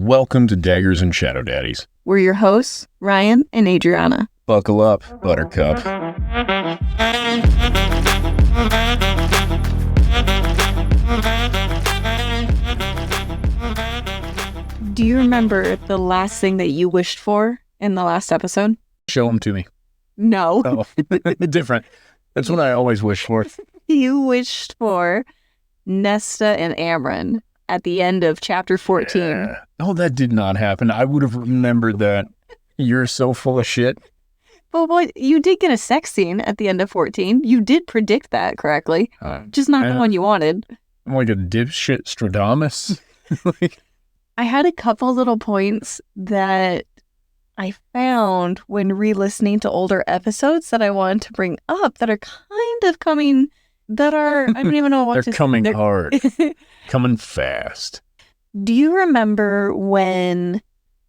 Welcome to Daggers and Shadow Daddies. We're your hosts, Ryan and Adriana. Buckle up, Buttercup. Do you remember the last thing that you wished for in the last episode? Show them to me. No. Oh, different. That's what I always wish for. You wished for Nesta and Amren at the end of chapter 14. Yeah. Oh, that did not happen. I would have remembered that. You're so full of shit. But what, you did get a sex scene at the end of 14. You did predict that correctly. Just not the one you wanted. I'm like a dipshit Stradamus. I had a couple little points that I found when re-listening to older episodes that I wanted to bring up that are kind of coming, that are, I don't even know what They're coming hard. Coming fast. Do you remember when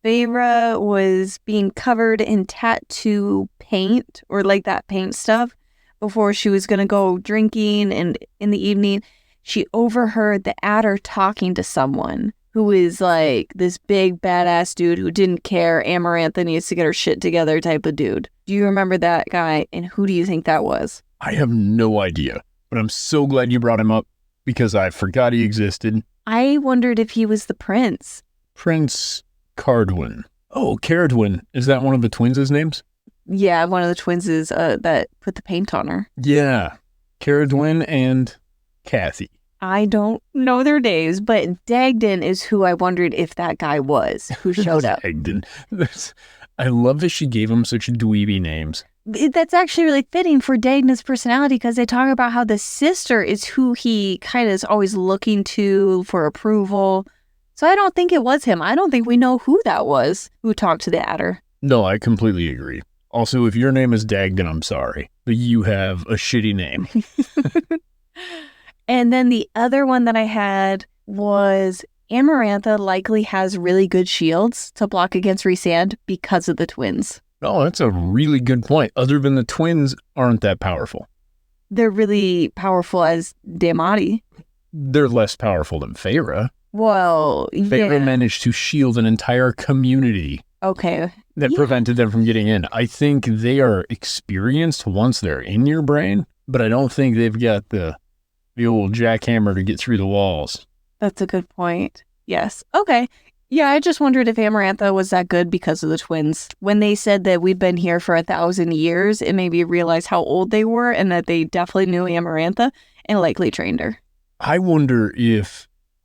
Feyre was being covered in tattoo paint, or like that paint stuff, before she was going to go drinking, and in the evening, she overheard the Adder talking to someone who is like this big badass dude who didn't care. Amarantha needs to get her shit together type of dude. Do you remember that guy, and who do you think that was? I have no idea, but I'm so glad you brought him up because I forgot he existed. I wondered if he was the prince. Prince Cardwin. Oh, Caradwin. Is that one of the twins' names? Yeah, one of the twins is that put the paint on her. Yeah. Caradwin and Kathy. I don't know their names, but Xaden is who I wondered if that guy was who showed up. Xaden. I love that she gave him such dweeby names. That's actually really fitting for Xaden's personality, because they talk about how the sister is who he kind of is always looking to for approval. So I don't think it was him. I don't think we know who that was who talked to the Adder. No, I completely agree. Also, if your name is Dagden, I'm sorry, but you have a shitty name. And then the other one that I had was Amarantha likely has really good shields to block against Rhysand because of the twins. Oh, that's a really good point. Other than the twins aren't that powerful. They're really powerful as Damati. They're less powerful than Feyre. Well, Feyre managed to shield an entire community. Okay. That prevented them from getting in. I think they are experienced once they're in your brain, but I don't think they've got the old jackhammer to get through the walls. That's a good point. Yes. Okay. Yeah, I just wondered if Amarantha was that good because of the twins. When they said that we've been here for 1,000 years, it made me realize how old they were and that they definitely knew Amarantha and likely trained her. I wonder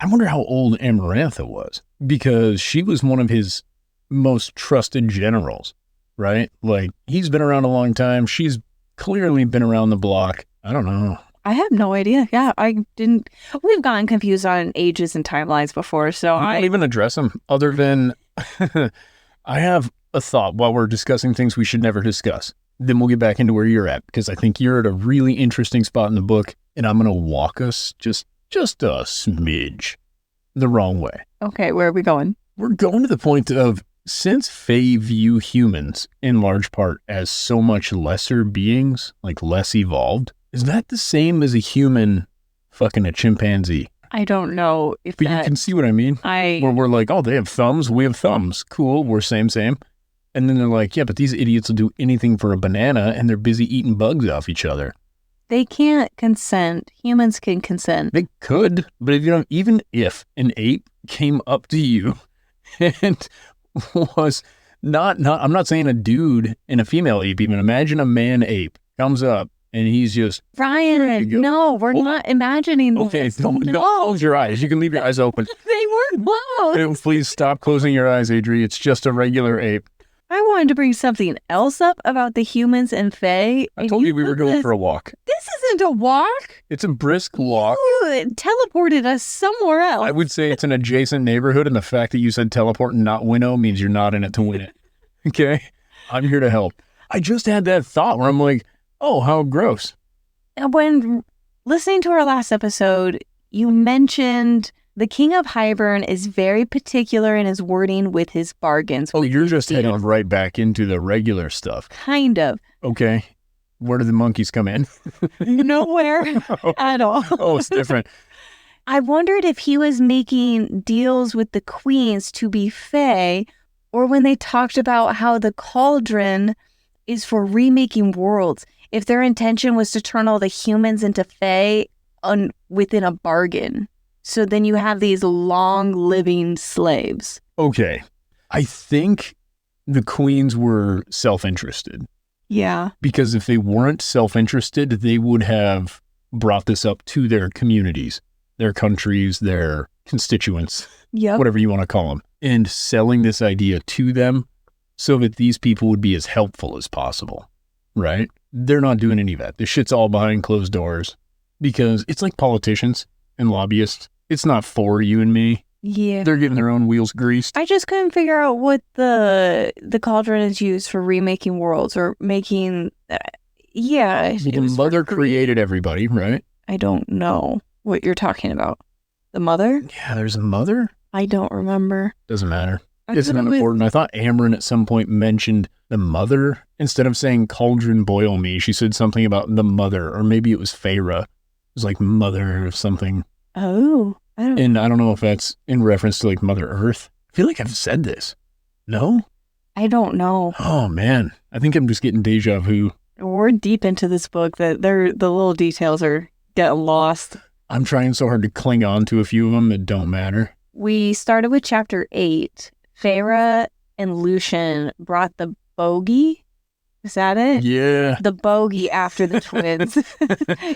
how old Amarantha was, because she was one of his most trusted generals, right? Like, he's been around a long time. She's clearly been around the block. I don't know. I have no idea. Yeah, we've gotten confused on ages and timelines before, so I don't even address them other than I have a thought while we're discussing things we should never discuss. Then we'll get back into where you're at, because I think you're at a really interesting spot in the book, and I'm going to walk us just a smidge the wrong way. Okay, where are we going? We're going to the point of, since Fae view humans in large part as so much lesser beings, like less evolved, is that the same as a human fucking a chimpanzee? I don't know if But you can see what I mean? Where we're like, oh, they have thumbs, we have thumbs. Cool, we're same. And then they're like, yeah, but these idiots will do anything for a banana, and they're busy eating bugs off each other. They can't consent. Humans can consent. They could, but even if an ape came up to you and was not I'm not saying a dude and a female ape, even imagine a man ape comes up and he's just, Ryan, no, we're not imagining okay, this. don't close your eyes. You can leave your eyes open. They weren't closed. Please stop closing your eyes, Adri. It's just a regular ape. I wanted to bring something else up about the humans and Fae. I told you we were going for a walk. This isn't a walk. It's a brisk walk. You teleported us somewhere else. I would say it's an adjacent neighborhood, and the fact that you said teleport and not winnow means you're not in it to win it. Okay? I'm here to help. I just had that thought where I'm like, oh, how gross. When listening to our last episode, you mentioned the King of Hybern is very particular in his wording with his bargains. Oh, you're just heading right back into the regular stuff. Kind of. Okay. Where do the monkeys come in? Nowhere at all. Oh, it's different. I wondered if he was making deals with the queens to be Fae, or when they talked about how the cauldron is for remaking worlds, if their intention was to turn all the humans into Fae within a bargain. So then you have these long-living slaves. Okay. I think the queens were self-interested. Yeah. Because if they weren't self-interested, they would have brought this up to their communities, their countries, their constituents, whatever you want to call them, and selling this idea to them so that these people would be as helpful as possible, right? They're not doing any of that. This shit's all behind closed doors because it's like politicians and lobbyists. It's not for you and me. Yeah. They're getting their own wheels greased. I just couldn't figure out what the cauldron is used for remaking worlds or making... The mother created everybody, right? I don't know what you're talking about. The mother? Yeah, there's a mother? I don't remember. Doesn't matter. It's not important. I thought Amryn at some point mentioned the mother. Instead of saying cauldron boil me, she said something about the mother, or maybe it was Feyre. It was like mother or something. Oh, I don't know if that's in reference to like Mother Earth. I feel like I've said this. No? I don't know. Oh, man. I think I'm just getting deja vu. We're deep into this book that the little details are getting lost. I'm trying so hard to cling on to a few of them that don't matter. We started with chapter 8. Feyre and Lucian brought the bogge. Is that it? Yeah. The bogge after the twins.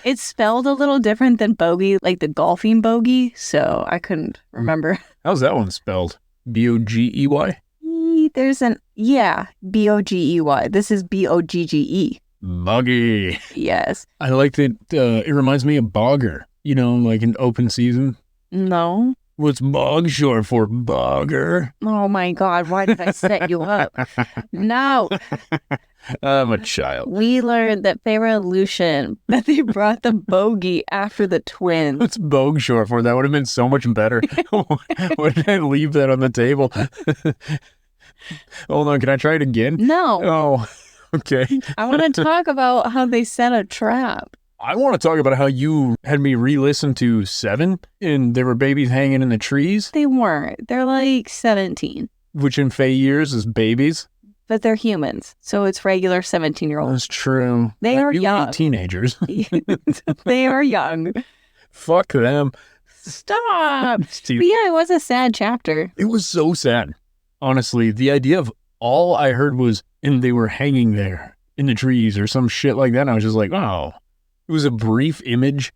It's spelled a little different than bogey, like the golfing bogey, so I couldn't remember. How's that one spelled? B-O-G-E-Y? There's B-O-G-E-Y. This is B-O-G-G-E. Boggy. Yes. I like that. It reminds me of bogger. You know, like an open season. No. What's bog short for? Bogger. Oh my God, why did I set you up? No. I'm a child. We learned that Feyre and Lucian, that they brought the bogey after the twins. What's bogue short for? That would have been so much better. Why did I leave that on the table? Hold on, can I try it again? No. Oh, okay. I want to talk about how they set a trap. I want to talk about how you had me re-listen to 7 and there were babies hanging in the trees. They weren't. They're like 17. Which in Fae years is babies. But they're humans, so it's regular 17-year-olds. That's true. They are young. Teenagers. They are young. Fuck them. Stop. Yeah, it was a sad chapter. It was so sad. Honestly, the idea of all I heard was, and they were hanging there in the trees or some shit like that. And I was just like, oh. It was a brief image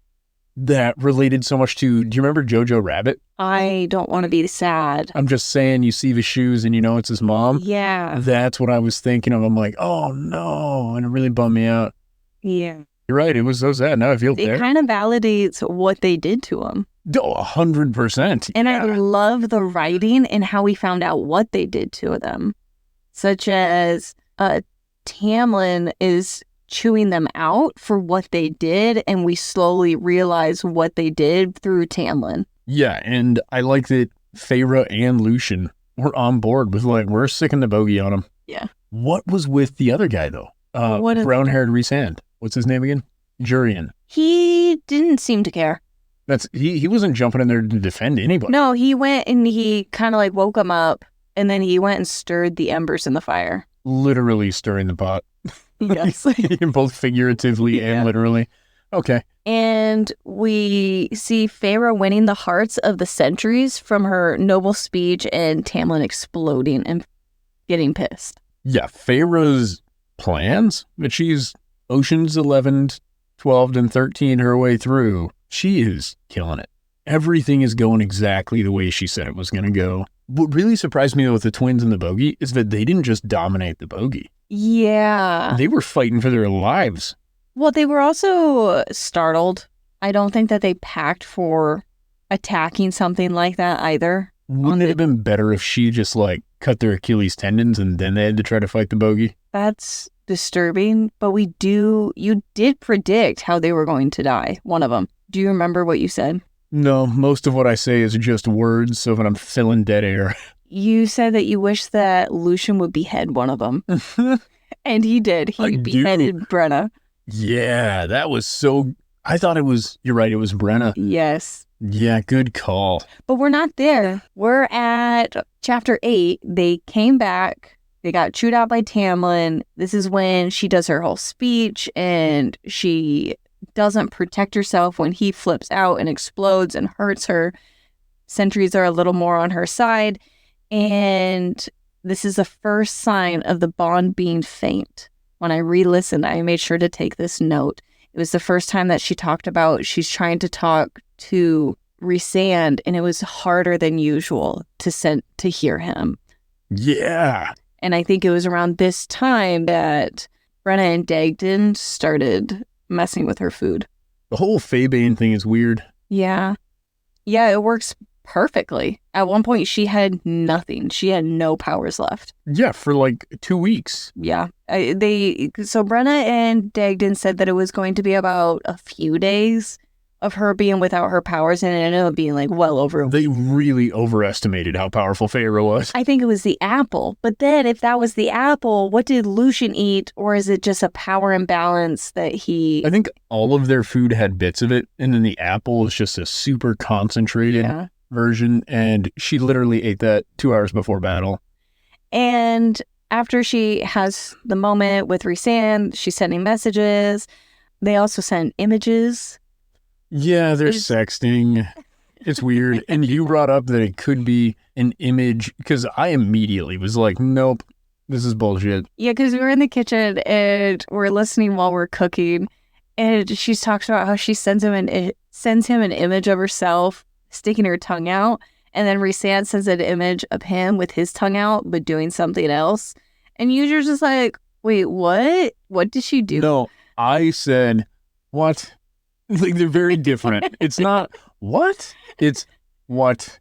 that related so much to, do you remember Jojo Rabbit? I don't want to be sad. I'm just saying, you see the shoes and you know it's his mom. Yeah. That's what I was thinking of. I'm like, oh no. And it really bummed me out. Yeah. You're right. It was so sad. Now I feel it kind of validates what they did to him. Oh, 100%. And I love the writing and how we found out what they did to them. Such as Tamlin is chewing them out for what they did, and we slowly realize what they did through Tamlin. Yeah, and I like that Feyre and Lucian were on board with like, we're sicking the bogey on him. Yeah. What was with the other guy though? Brown-haired Rhysand. What's his name again? Jurian. He didn't seem to care. He wasn't jumping in there to defend anybody. No, he went and he kind of like woke him up, and then he went and stirred the embers in the fire. Literally stirring the pot. Yes. Both figuratively and literally. Okay. And we see Feyre winning the hearts of the sentries from her noble speech and Tamlin exploding and getting pissed. Yeah, Feyre's plans, but she's Oceans 11, 12, and 13 her way through. She is killing it. Everything is going exactly the way she said it was going to go. What really surprised me though with the twins and the bogey is that they didn't just dominate the bogey. Yeah. They were fighting for their lives. Well, they were also startled. I don't think that they packed for attacking something like that either. Wouldn't it have been better if she just like cut their Achilles tendons and then they had to try to fight the bogey? That's disturbing, but you did predict how they were going to die, one of them. Do you remember what you said? No, most of what I say is just words so that I'm filling dead air. You said that you wish that Lucian would behead one of them. And he did. He beheaded Brenna. Yeah, that was so... I thought it was... You're right, it was Brenna. Yes. Yeah, good call. But we're not there. We're at chapter 8. They came back. They got chewed out by Tamlin. This is when she does her whole speech, and she doesn't protect herself when he flips out and explodes and hurts her. Sentries are a little more on her side. And this is the first sign of the bond being faint. When I re-listened, I made sure to take this note. It was the first time that she talked about she's trying to talk to Rhysand, and it was harder than usual to hear him. Yeah. And I think it was around this time that Brenna and Xaden started messing with her food. The whole Feybane thing is weird. Yeah. Yeah, it works perfectly. At one point, she had nothing. She had no powers left. Yeah, for like 2 weeks. Yeah. So Brenna and Xaden said that it was going to be about a few days of her being without her powers, and it ended up being like well over a week. They really overestimated how powerful Feyre was. I think it was the apple. But then if that was the apple, what did Lucian eat? Or is it just a power imbalance that he... I think all of their food had bits of it, and then the apple was just a super concentrated version, and she literally ate that 2 hours before battle. And after she has the moment with Rhysand, she's sending messages. They also send images. Yeah, they're sexting. It's weird. And you brought up that it could be an image, because I immediately was like, nope, this is bullshit. Yeah, because we were in the kitchen and we're listening while we're cooking, and she talks about how she sends him an image of herself sticking her tongue out, and then Rhysand sends an image of him with his tongue out but doing something else. And you're just like, wait, what? What did she do? No, I said, what? Like, they're very different. It's not what, it's what.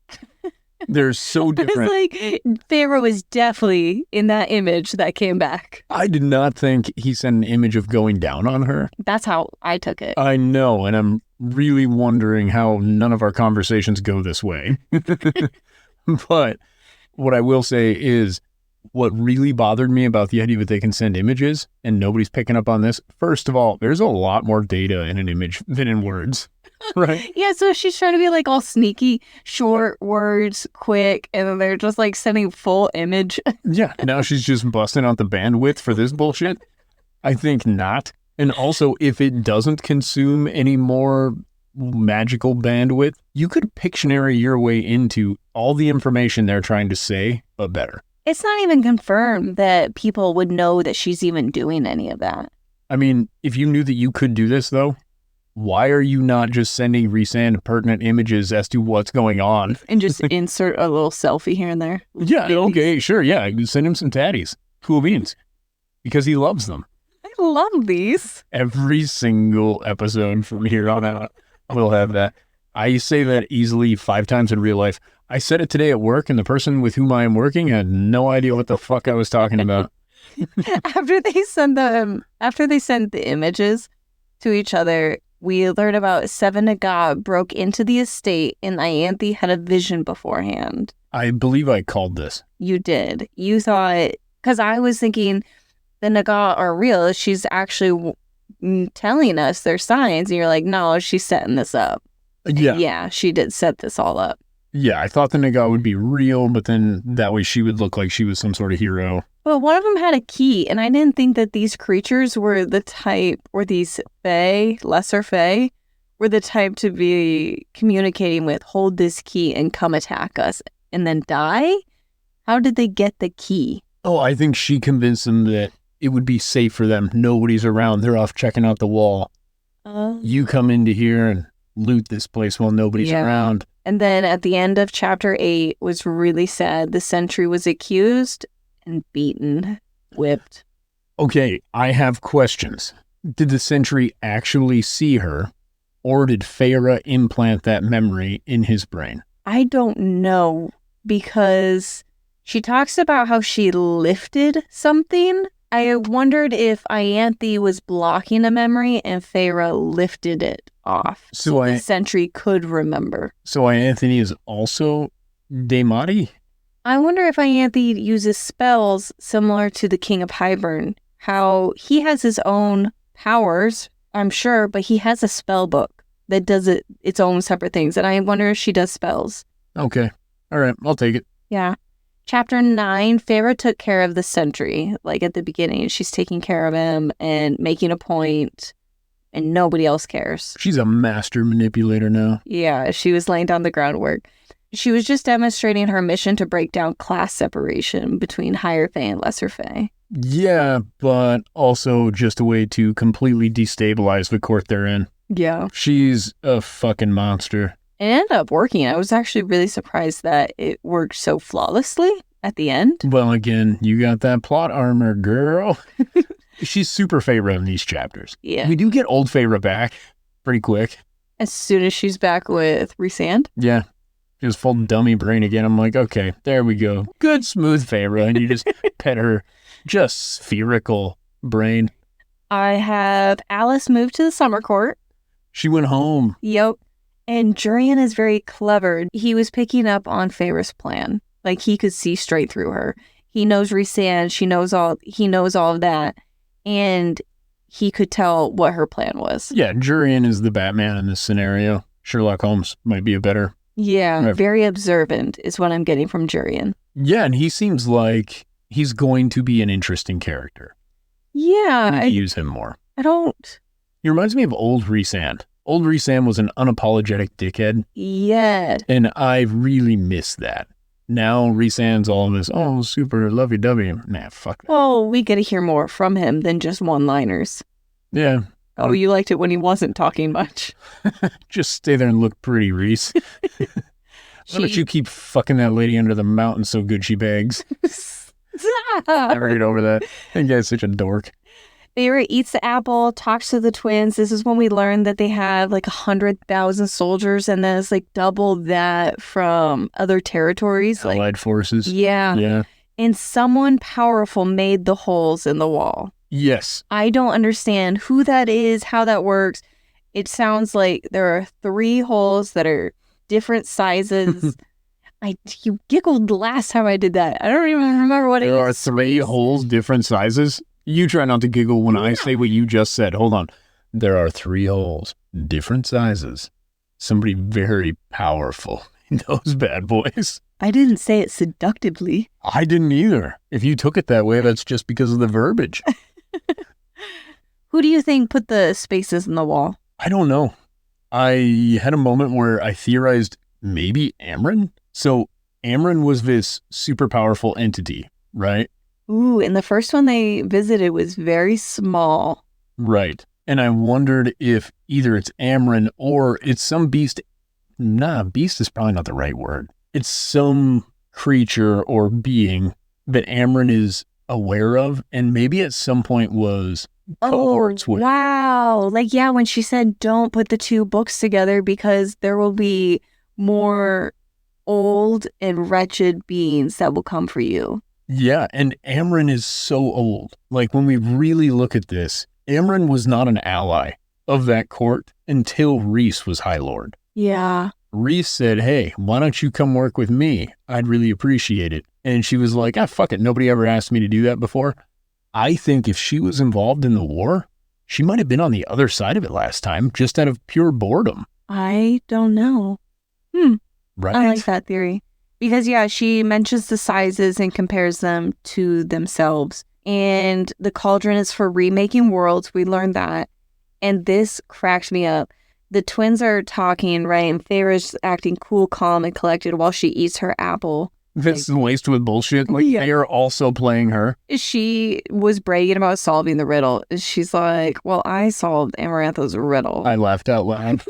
They're so different. It's like Feyre was definitely in that image that came back. I did not think he sent an image of going down on her. That's how I took it. I know, and I'm really wondering how none of our conversations go this way. But what I will say is, what really bothered me about the idea that they can send images and nobody's picking up on this, first of all, there's a lot more data in an image than in words, right? Yeah, so she's trying to be like all sneaky, short words, quick, and then they're just like sending full image. Yeah, now she's just busting out the bandwidth for this bullshit? I think not. And also, if it doesn't consume any more magical bandwidth, you could Pictionary your way into all the information they're trying to say, but better. It's not even confirmed that people would know that she's even doing any of that. I mean, if you knew that you could do this, though, why are you not just sending Rhysand pertinent images as to what's going on? And just insert a little selfie here and there? Yeah, okay, sure, yeah. Send him some tatties. Cool beans. Because he loves them. I love these. Every single episode from here on out will have that. I say that easily 5 times in real life. I said it today at work, and the person with whom I am working had no idea what the fuck I was talking about. After they sent the images to each other, we learned about Seven Naga broke into the estate, and Ianthe had a vision beforehand. I believe I called this. You did. You thought, because I was thinking the Naga are real. She's actually telling us their signs, and you're like, no, she's setting this up. Yeah. Yeah, she did set this all up. Yeah, I thought the Naga would be real, but then that way she would look like she was some sort of hero. But one of them had a key, and I didn't think that these creatures were the type, or these Fae, lesser Fae, were the type to be communicating with, hold this key and come attack us, and then die? How did they get the key? Oh, I think she convinced them that it would be safe for them. Nobody's around. They're off checking out the wall. You come into here and loot this place while nobody's around. And then at the end of chapter 8 was really sad. The sentry was accused and beaten, whipped. Okay, I have questions. Did the sentry actually see her, or did Feyre implant that memory in his brain? I don't know, because she talks about how she lifted something. I wondered if Ianthe was blocking a memory and Feyre lifted it off so the sentry could remember. So Ianthe is also Daemati? I wonder if Ianthe uses spells similar to the King of Hybern. How he has his own powers, I'm sure, but he has a spell book. that does its own separate things. And I wonder if she does spells. Okay. All right. I'll take it. Yeah. Chapter 9, Feyre took care of the sentry. Like at the beginning, she's taking care of him and making a point, and nobody else cares. She's a master manipulator now. Yeah, she was laying down the groundwork. She was just demonstrating her mission to break down class separation between higher Fae and lesser Fae. Yeah, but also just a way to completely destabilize the court they're in. Yeah. She's a fucking monster. It ended up working. I was actually really surprised that it worked so flawlessly at the end. Well, again, you got that plot armor, girl. She's super Feyre in these chapters. Yeah. We do get old Feyre back pretty quick. As soon as she's back with Rhysand. Yeah. She was full dummy brain again. I'm like, okay, there we go. Good smooth Feyre. And you just pet her just spherical brain. I have Alice moved to the summer court. She went home. Yep. And Jurian is very clever. He was picking up on Feyre's plan. Like, he could see straight through her. He knows Rhysand. He knows all of that. And he could tell what her plan was. Yeah, Jurian is the Batman in this scenario. Sherlock Holmes might be a better. Yeah, Right. very observant is what I'm getting from Jurian. Yeah, and he seems like he's going to be an interesting character. Yeah, I use him more. I don't. He reminds me of old Rhysand. Old Rhysand was an unapologetic dickhead, Yeah. and I really miss that. Now Rhysand's all this, oh, super lovey-dovey. Nah, fuck that. Well, we get to hear more from him than just one-liners. Yeah, Oh, you liked it when he wasn't talking much. just stay there and look pretty, Rhys. Why don't you keep fucking that lady under the mountain so good she begs? Never get over that. That guy's such a dork. Feyre eats the apple, talks to the twins. This is when we learn that they have like 100,000 soldiers, and then it's like double that from other territories. Like, Allied forces. yeah. Yeah. And someone powerful made the holes in the wall. Yes. I don't understand who that is, how that works. It sounds like there are 3 holes that are different sizes. You giggled the last time I did that. I don't even remember what it is. There are 3 holes, different sizes. You try not to giggle when I say what you just said. Hold on. There are 3 holes, different sizes. Somebody very powerful in those bad boys. I didn't say it seductively. I didn't either. If you took it that way, that's just because of the verbiage. Who do you think put the spaces in the wall? I don't know. I had a moment where I theorized maybe Amren. So Amren was this super powerful entity, right? Ooh, and the first one they visited was very small. Right. And I wondered if either it's Amren or it's some beast. Nah, beast is probably not the right word. It's some creature or being that Amren is aware of and maybe at some point was cohorts with. Wow. Like, yeah, when she said don't put the 2 books together because there will be more old and wretched beings that will come for you. Yeah, and Amren is so old. Like, when we really look at this, Amren was not an ally of that court until Rhys was High Lord. Yeah. Rhys said, hey, why don't you come work with me? I'd really appreciate it. And she was like, fuck it. Nobody ever asked me to do that before. I think if she was involved in the war, she might have been on the other side of it last time, just out of pure boredom. I don't know. Right? I like that theory. Because, yeah, she mentions the sizes and compares them to themselves. And the cauldron is for remaking worlds. We learned that. And this cracks me up. The twins are talking, right? And Feyre's acting cool, calm, and collected while she eats her apple. This is laced with bullshit. Like, Yeah. they are also playing her. She was bragging about solving the riddle. She's like, well, I solved Amarantha's riddle. I laughed out loud.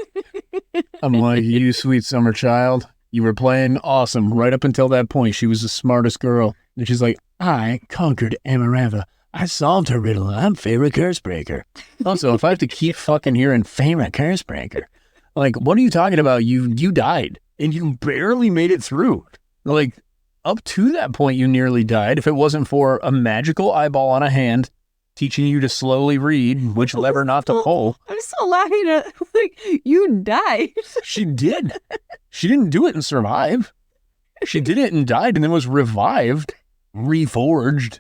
I'm like, you sweet summer child. You were playing awesome. Right up until that point, she was the smartest girl. And she's like, I conquered Amarantha. I solved her riddle. I'm Feyre Cursebreaker. Also, if I have to keep fucking hearing Feyre Cursebreaker, like, what are you talking about? You died, and you barely made it through. Like, up to that point, you nearly died. If it wasn't for a magical eyeball on a hand teaching you to slowly read which lever not to pull. I'm still laughing at, like, you died. She did. She didn't do it and survive. She did it and died and then was revived, reforged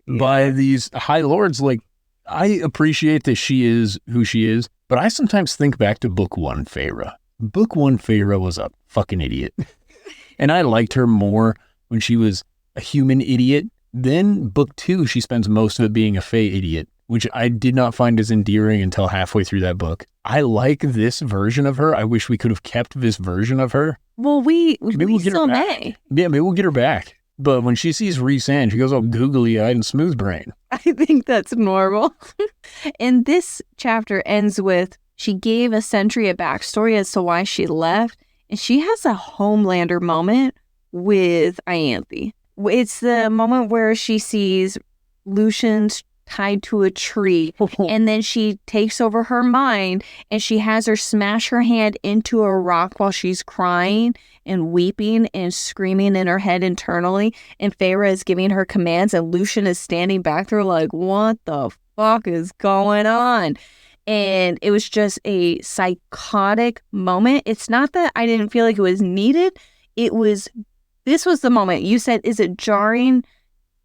by these high lords. Like, I appreciate that she is who she is, but I sometimes think back to book one Feyre. Book one Feyre was a fucking idiot. And I liked her more when she was a human idiot. Then book two, she spends most of it being a Fey idiot, which I did not find as endearing until halfway through that book. I like this version of her. I wish we could have kept this version of her. Well, we we'll still may. Yeah, maybe we'll get her back. But when she sees Rhysand, she goes all googly-eyed and smooth brain. I think that's normal. And this chapter ends with, she gave a sentry a backstory as to why she left, and she has a Homelander moment with Ianthe. It's the moment where she sees Lucian tied to a tree, and then she takes over her mind, and she has her smash her hand into a rock while she's crying and weeping and screaming in her head internally, and Feyre is giving her commands, and Lucian is standing back there like, what the fuck is going on? And it was just a psychotic moment. It's not that I didn't feel like it was needed. This was the moment. You said, is it jarring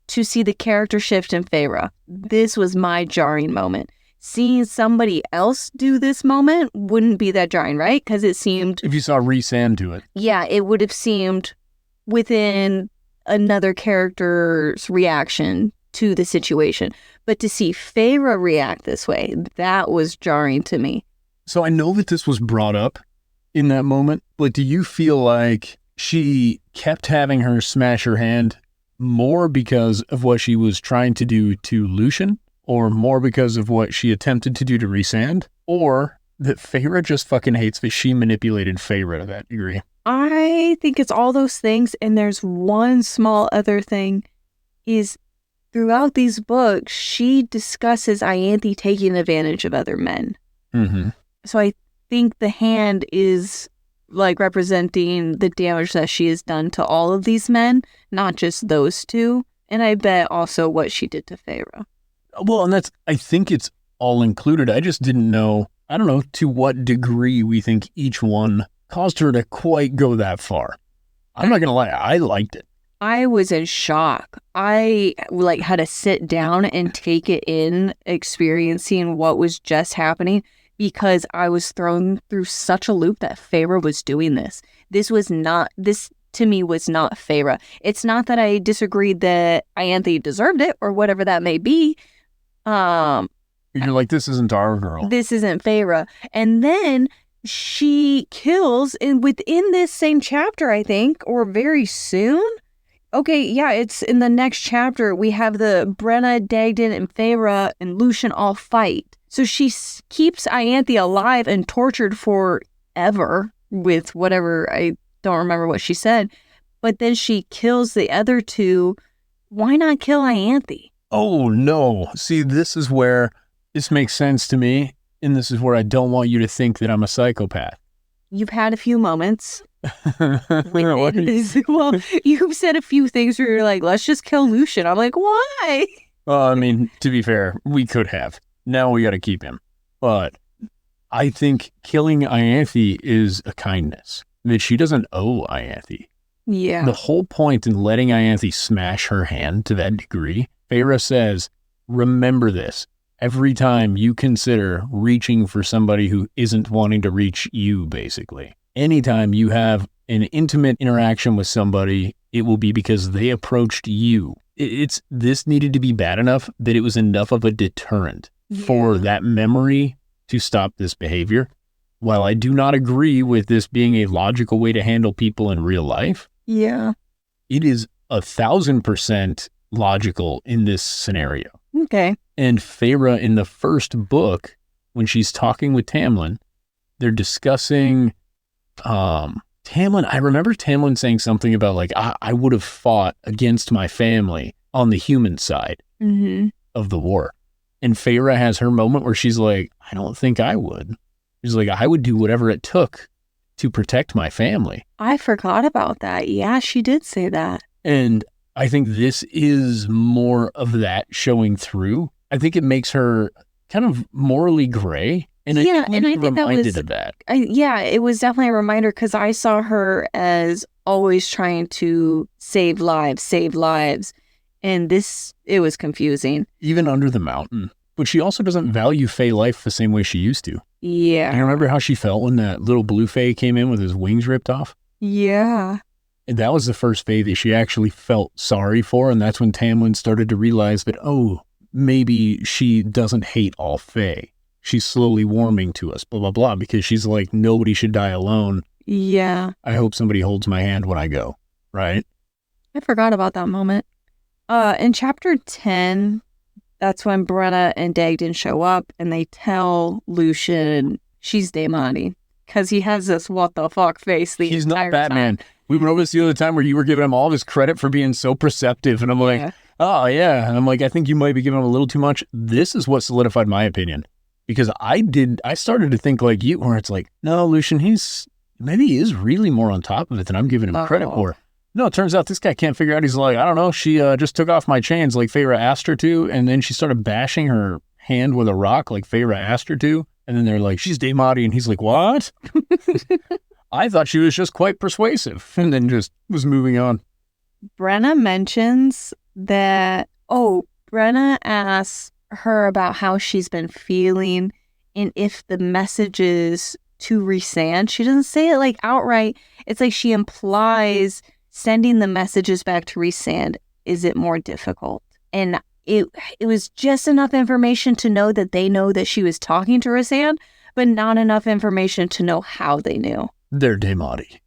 to see the character shift in Feyre? This was my jarring moment. Seeing somebody else do this moment wouldn't be that jarring, right? Because it seemed... If you saw Rhysand do it. Yeah, it would have seemed within another character's reaction to the situation. But to see Feyre react this way, that was jarring to me. So I know that this was brought up in that moment, but do you feel like she kept having her smash her hand more because of what she was trying to do to Lucian, or more because of what she attempted to do to Rhysand, or that Feyre just fucking hates that she manipulated Feyre to that degree? I think it's all those things, and there's one small other thing, is throughout these books, she discusses Ianthe taking advantage of other men. Mm-hmm. So I think the hand is like representing the damage that she has done to all of these men, not just those two. And I bet also what she did to Feyre. Well, and I think it's all included. I just didn't know, I don't know to what degree we think each one caused her to quite go that far. I'm not going to lie, I liked it. I was in shock. I had to sit down and take it in, experiencing what was just happening, because I was thrown through such a loop that Feyre was doing this. This to me was not Feyre. It's not that I disagreed that Ianthe deserved it or whatever that may be. You're like, this isn't our girl. This isn't Feyre. And then she kills, and within this same chapter, I think, or very soon. Okay, yeah, it's in the next chapter. We have the Brenna, Dagden, and Feyre and Lucian all fight. So she keeps Ianthe alive and tortured forever with whatever, I don't remember what she said. But then she kills the other two. Why not kill Ianthe? Oh, no. See, this is where this makes sense to me. And this is where I don't want you to think that I'm a psychopath. You've had a few moments. Well, you've said a few things where you're like, let's just kill Lucian. I'm like, why? Well, I mean, to be fair, we could have. Now we got to keep him. But I think killing Ianthe is a kindness that she doesn't owe Ianthe. Yeah. The whole point in letting Ianthe smash her hand to that degree, Feyre says, remember this. Every time you consider reaching for somebody who isn't wanting to reach you, basically. Anytime you have an intimate interaction with somebody, it will be because they approached you. This needed to be bad enough that it was enough of a deterrent for that memory to stop this behavior. While I do not agree with this being a logical way to handle people in real life, it is 1,000% logical in this scenario. Okay. And Feyre in the first book, when she's talking with Tamlin, they're discussing Tamlin. I remember Tamlin saying something about like, I would have fought against my family on the human side of the war. And Feyre has her moment where she's like, I don't think I would. She's like, I would do whatever it took to protect my family. I forgot about that. Yeah, she did say that. And I think this is more of that showing through. I think it makes her kind of morally gray. And I think reminded of that. It was definitely a reminder, because I saw her as always trying to save lives. And it was confusing. Even under the mountain, but she also doesn't value Fey life the same way she used to. Yeah. You remember how she felt when that little blue Fey came in with his wings ripped off? Yeah. And that was the first Fey that she actually felt sorry for, and that's when Tamlin started to realize that, oh, maybe she doesn't hate all Fey. She's slowly warming to us, blah, blah, blah, because she's like, nobody should die alone. Yeah. I hope somebody holds my hand when I go, right? I forgot about that moment. In chapter 10, that's when Brenna and Dagden show up and they tell Lucian she's Daemati because he has this what the fuck face the He's entire not Batman. time. We went over this the other time where you were giving him all of his credit for being so perceptive. And I'm like, Yeah. oh, yeah. And I'm like, I think you might be giving him a little too much. This is what solidified my opinion. Because I started to think like you, where it's like, no, Lucian, maybe he is really more on top of it than I'm giving him credit for. No, it turns out this guy can't figure out. He's like, I don't know. She just took off my chains like Feyre asked her to. And then she started bashing her hand with a rock like Feyre asked her to. And then they're like, she's Daemati. And he's like, what? I thought she was just quite persuasive. And then just was moving on. Brenna mentions that, Brenna asks her about how she's been feeling and if the messages to Rhysand, she doesn't say it like outright. It's like she implies sending the messages back to Rhysand, is it more difficult? And it was just enough information to know that they know that she was talking to Rhysand, but not enough information to know how they knew. They're Daemati.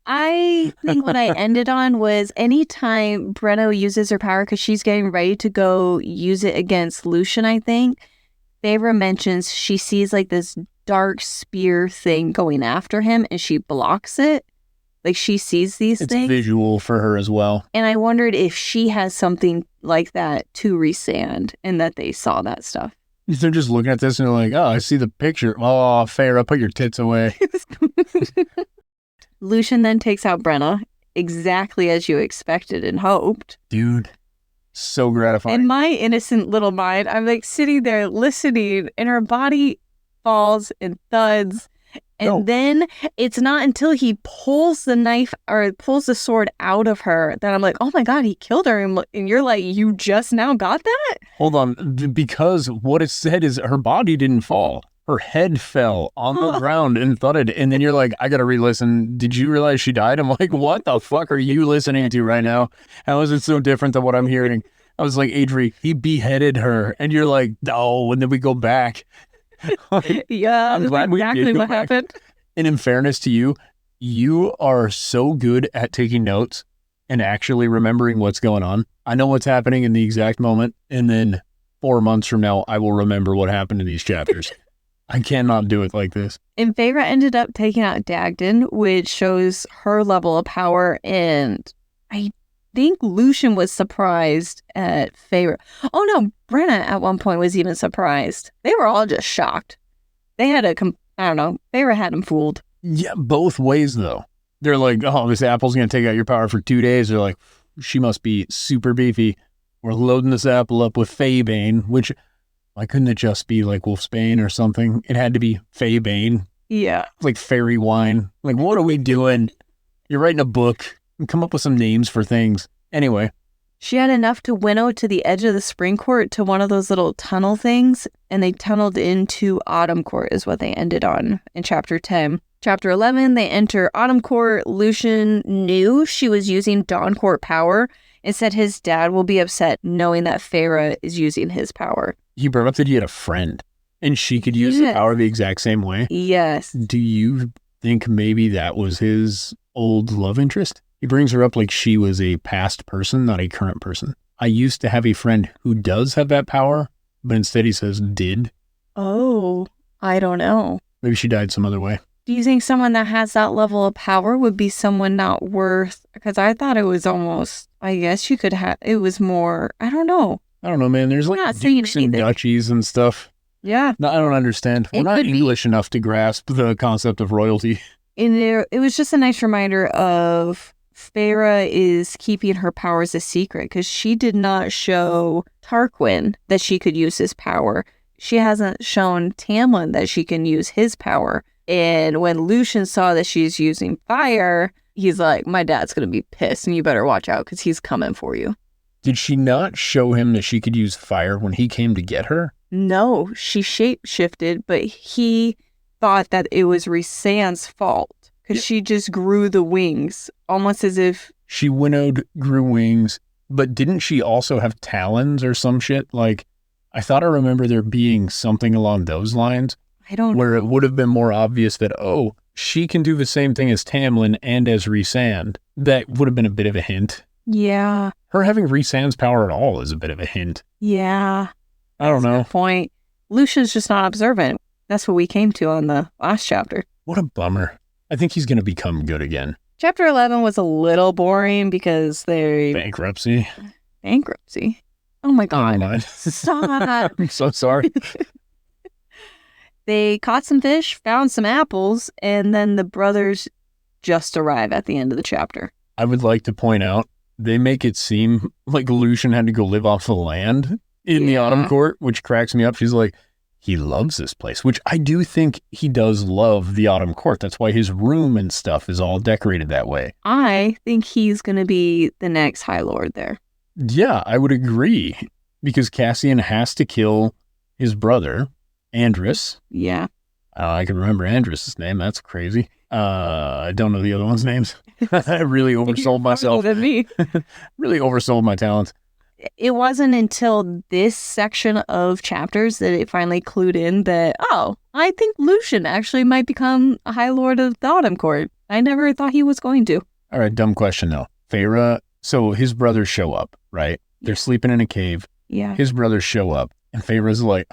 I think what I ended on was anytime Brenna uses her power, because she's getting ready to go use it against Lucian, I think, Feyre mentions she sees like this dark spear thing going after him and she blocks it. Like she sees these things. It's visual for her as well. And I wondered if she has something like that to Rhysand and that they saw that stuff. They're just looking at this and they're like, oh, I see the picture. Oh, Feyre, put your tits away. Lucian then takes out Brenna, exactly as you expected and hoped. Dude, so gratifying. In my innocent little mind, I'm like sitting there listening and her body falls and thuds. And then it's not until he pulls the knife or pulls the sword out of her that I'm like, oh my God, he killed her. And you're like, you just now got that? Hold on. Because what it said is her body didn't fall. Her head fell on the ground and thudded. And then you're like, I got to re-listen. Did you realize she died? I'm like, what the fuck are you listening to right now? How is it so different than what I'm hearing? I was like, Adri, he beheaded her. And you're like, oh, and then we go back. Yeah, I'm glad exactly what happened. And in fairness to you, you are so good at taking notes and actually remembering what's going on. I know what's happening in the exact moment. And then 4 months from now, I will remember what happened in these chapters. I cannot do it like this. And Feyre ended up taking out Dagden, which shows her level of power. And I think Lucian was surprised at Feyre. Oh no, Brenna at one point was even surprised. They were all just shocked. They had I don't know, Feyre had them fooled. Yeah, both ways though. They're like, oh, this apple's going to take out your power for 2 days. They're like, she must be super beefy. We're loading this apple up with Feybane, which... why couldn't it just be like Wolfsbane or something? It had to be Feybane. Yeah. Like fairy wine. Like, what are we doing? You're writing a book. Come up with some names for things. Anyway. She had enough to winnow to the edge of the spring court to one of those little tunnel things, and they tunneled into Autumn Court is what they ended on in chapter 10. Chapter 11, they enter Autumn Court. Lucian knew she was using Dawn Court power and said his dad will be upset knowing that Feyre is using his power. He brought up that he had a friend and she could use the power the exact same way. Yes. Do you think maybe that was his old love interest? He brings her up like she was a past person, not a current person. I used to have a friend who does have that power, but instead he says did. Oh, I don't know. Maybe she died some other way. Do you think someone that has that level of power would be someone not worth? Because I thought it was almost, I guess you could have, it was more, I don't know. I don't know, man. There's like dukes and duchies and stuff. Yeah. No, I don't understand. We're not English enough to grasp the concept of royalty. In there, it was just a nice reminder of Feyre is keeping her powers a secret because she did not show Tarquin that she could use his power. She hasn't shown Tamlin that she can use his power. And when Lucian saw that she's using fire, he's like, my dad's going to be pissed and you better watch out because he's coming for you. Did she not show him that she could use fire when he came to get her? No, she shape-shifted, but he thought that it was Rhysand's fault because she just grew the wings, almost as if... She winnowed, grew wings, but didn't she also have talons or some shit? Like, I thought I remember there being something along those lines. I don't where know. It would have been more obvious that, oh, she can do the same thing as Tamlin and as Rhysand. That would have been a bit of a hint. Yeah. Her having Rhysand's power at all is a bit of a hint. Yeah. I don't know. Good point. Lucian's just not observant. That's what we came to on the last chapter. What a bummer. I think he's going to become good again. Chapter 11 was a little boring because they... Bankruptcy. Oh my god. Never mind. Stop. I'm so sorry. They caught some fish, found some apples, and then the brothers just arrive at the end of the chapter. I would like to point out, they make it seem like Lucian had to go live off the land in the Autumn Court, which cracks me up. She's like, he loves this place, which I do think he does love the Autumn Court. That's why his room and stuff is all decorated that way. I think he's going to be the next High Lord there. Yeah, I would agree, because Cassian has to kill his brother, Andrus. Yeah. I can remember Andrus' name. That's crazy. I don't know the other one's names. I really oversold myself. Than me. Really oversold my talents. It wasn't until this section of chapters that it finally clued in that, oh, I think Lucian actually might become a High Lord of the Autumn Court. I never thought he was going to. All right, dumb question though. Feyre, so his brothers show up, right? They're sleeping in a cave. Yeah. His brothers show up, and Feyre's like,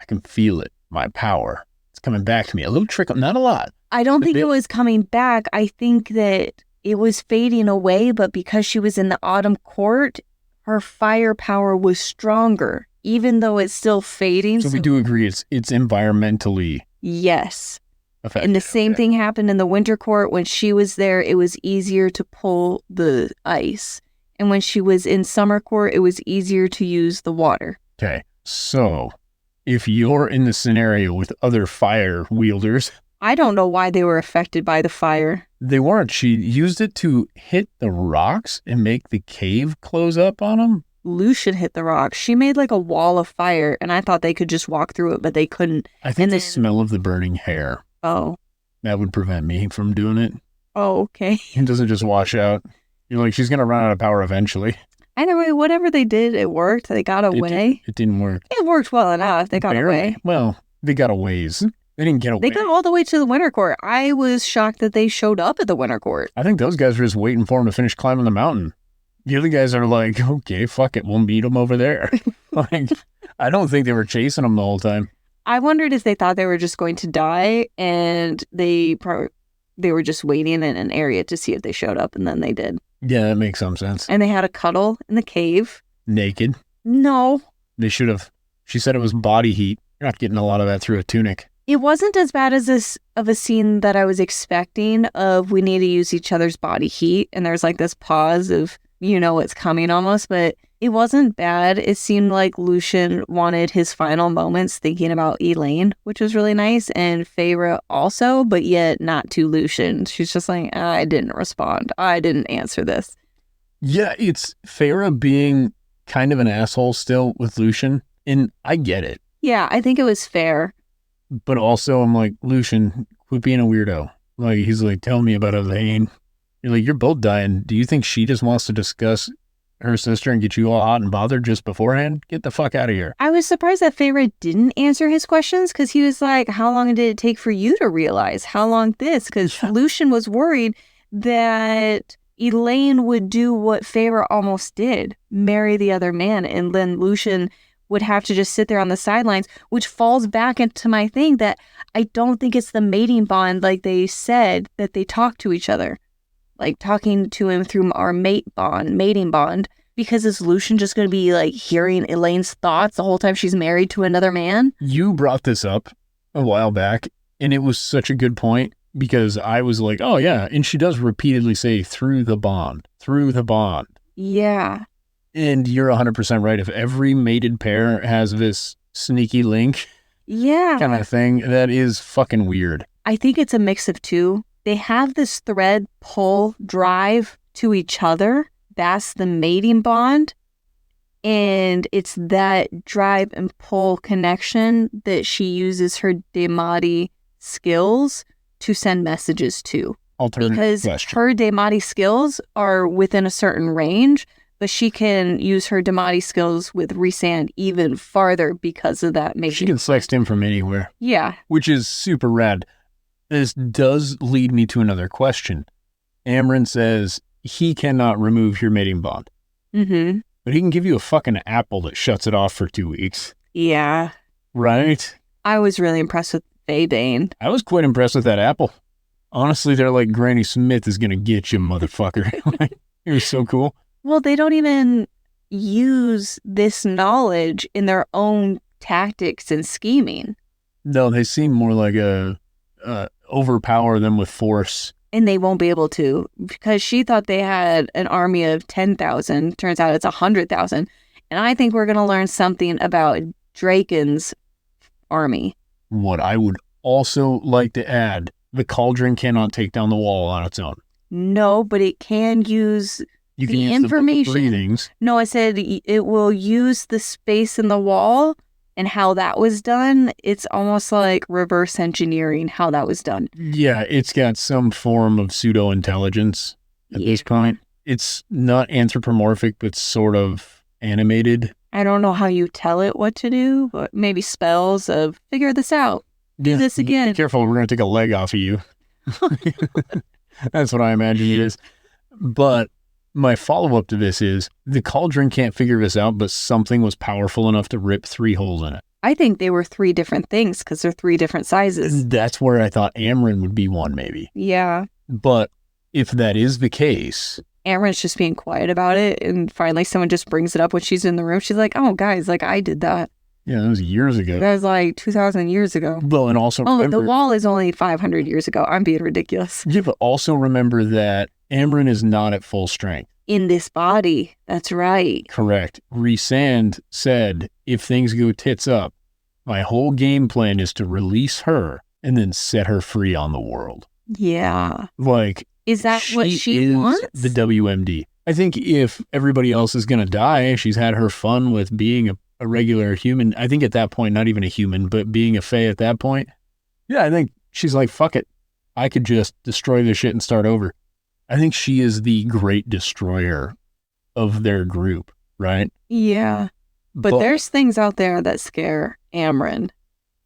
I can feel it. My power. It's coming back to me. A little trickle, not a lot. I don't think it was coming back. I think that it was fading away, but because she was in the Autumn Court, her firepower was stronger, even though it's still fading. So we do agree it's environmentally yes. effective. And the same thing happened in the Winter Court. When she was there, it was easier to pull the ice. And when she was in Summer Court, it was easier to use the water. Okay, so if you're in the scenario with other fire wielders... I don't know why they were affected by the fire. They weren't. She used it to hit the rocks and make the cave close up on them. Lucian hit the rocks. She made like a wall of fire, and I thought they could just walk through it, but they couldn't. I think the smell of the burning hair. Oh. That would prevent me from doing it. Oh, okay. It doesn't just wash out. You're like, she's going to run out of power eventually. Either way, whatever they did, it worked. They got away. It didn't work. It worked well enough. They got away. Well, they got a ways. They didn't get away. They got all the way to the Winter Court. I was shocked that they showed up at the Winter Court. I think those guys were just waiting for him to finish climbing the mountain. The other guys are like, okay, fuck it. We'll meet him over there. Like, I don't think they were chasing him the whole time. I wondered if they thought they were just going to die and they were just waiting in an area to see if they showed up, and then they did. Yeah, that makes some sense. And they had a cuddle in the cave. Naked. No. They should have. She said it was body heat. You're not getting a lot of that through a tunic. It wasn't as bad as this of a scene that I was expecting of we need to use each other's body heat. And there's like this pause of, you know, it's coming almost, but it wasn't bad. It seemed like Lucian wanted his final moments thinking about Elaine, which was really nice. And Feyre also, but yet not to Lucian. She's just like, I didn't respond. I didn't answer this. Yeah, it's Feyre being kind of an asshole still with Lucian. And I get it. Yeah, I think it was fair. But also, I'm like, Lucian, quit being a weirdo. Like, he's like, tell me about Elaine. You're like, you're both dying. Do you think she just wants to discuss her sister and get you all hot and bothered just beforehand? Get the fuck out of here. I was surprised that Feyre didn't answer his questions because he was like, how long did it take for you to realize? How long this? Because Lucian was worried that Elaine would do what Feyre almost did, marry the other man, and then Lucian would have to just sit there on the sidelines, which falls back into my thing that I don't think it's the mating bond like they said that they talk to each other. Like talking to him through our mating bond, because is Lucian just going to be like hearing Elaine's thoughts the whole time she's married to another man? You brought this up a while back, and it was such a good point because I was like, oh yeah, and she does repeatedly say through the bond. Yeah. And you're 100% right. If every mated pair has this sneaky link kind of thing, that is fucking weird. I think it's a mix of two. They have this thread pull drive to each other. That's the mating bond. And it's that drive and pull connection that she uses her Daemati skills to send messages to. Because her Daemati skills are within a certain range, but she can use her Daemati skills with Rhysand even farther because of that. She can select him from anywhere. Yeah. Which is super rad. This does lead me to another question. Amren says he cannot remove your mating bond. Mm-hmm. But he can give you a fucking apple that shuts it off for 2 weeks. Yeah. Right? I was really impressed with Faebane. I was quite impressed with that apple. Honestly, they're like, Granny Smith is going to get you, motherfucker. It was so cool. Well, they don't even use this knowledge in their own tactics and scheming. No, they seem more like overpower them with force. And they won't be able to, because she thought they had an army of 10,000. Turns out it's 100,000. And I think we're going to learn something about Draken's army. What I would also like to add, the cauldron cannot take down the wall on its own. No, but it can use the information. No, I said it will use the space in the wall and how that was done. It's almost like reverse engineering how that was done. Yeah, it's got some form of pseudo-intelligence at this point. It's not anthropomorphic, but sort of animated. I don't know how you tell it what to do, but maybe spells of figure this out. Do this again. Be careful, we're going to take a leg off of you. That's what I imagine it is. But my follow-up to this is the cauldron can't figure this out, but something was powerful enough to rip 3 holes in it. I think they were 3 different things because they're 3 different sizes. That's where I thought Amren would be one, maybe. Yeah. But if that is the case... Amren's just being quiet about it, and finally someone just brings it up when she's in the room. She's like, oh, guys, like, I did that. Yeah, that was years ago. That was like 2,000 years ago. Well, and also remember... the wall is only 500 years ago. I'm being ridiculous. Yeah, but also remember that Amren is not at full strength. In this body. That's right. Correct. Rhysand said, if things go tits up, my whole game plan is to release her and then set her free on the world. Yeah. Like... Is that what she wants? The WMD. I think if everybody else is going to die, she's had her fun with being a regular human. I think at that point, not even a human, but being a Fae at that point. Yeah, I think she's like, fuck it. I could just destroy this shit and start over. I think she is the great destroyer of their group, right? Yeah. But there's things out there that scare Amren.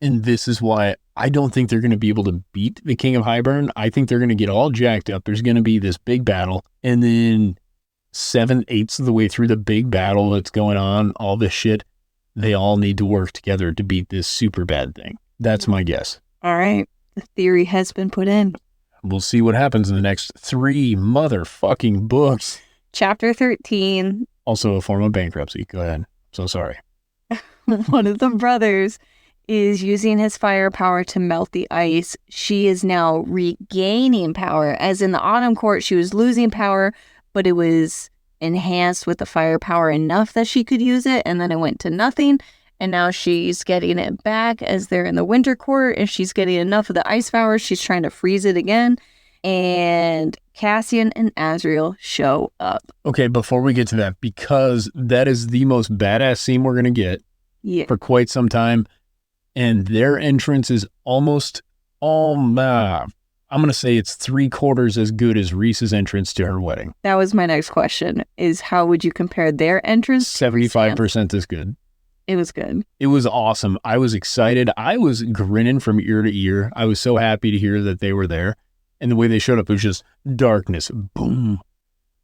And this is why I don't think they're going to be able to beat the King of Highburn. I think they're going to get all jacked up. There's going to be this big battle. And then 7/8 of the way through the big battle that's going on, all this shit, they all need to work together to beat this super bad thing. That's my guess. All right. The theory has been put in. We'll see what happens in the next 3 motherfucking books. Chapter 13. Also a form of bankruptcy. Go ahead. So sorry. One of the brothers is using his fire power to melt the ice. She is now regaining power. As in the Autumn Court, she was losing power, but it was enhanced with the fire power enough that she could use it, and then it went to nothing. And now she's getting it back as they're in the Winter Court, and she's getting enough of the ice power. She's trying to freeze it again. And Cassian and Azriel show up. Okay, before we get to that, because that is the most badass scene we're going to get for quite some time. And their entrance is almost, I'm going to say it's 3/4 as good as Rhys's entrance to her wedding. That was my next question, is how would you compare their entrance? 75% as good. It was good. It was awesome. I was excited. I was grinning from ear to ear. I was so happy to hear that they were there. And the way they showed up, it was just darkness. Boom.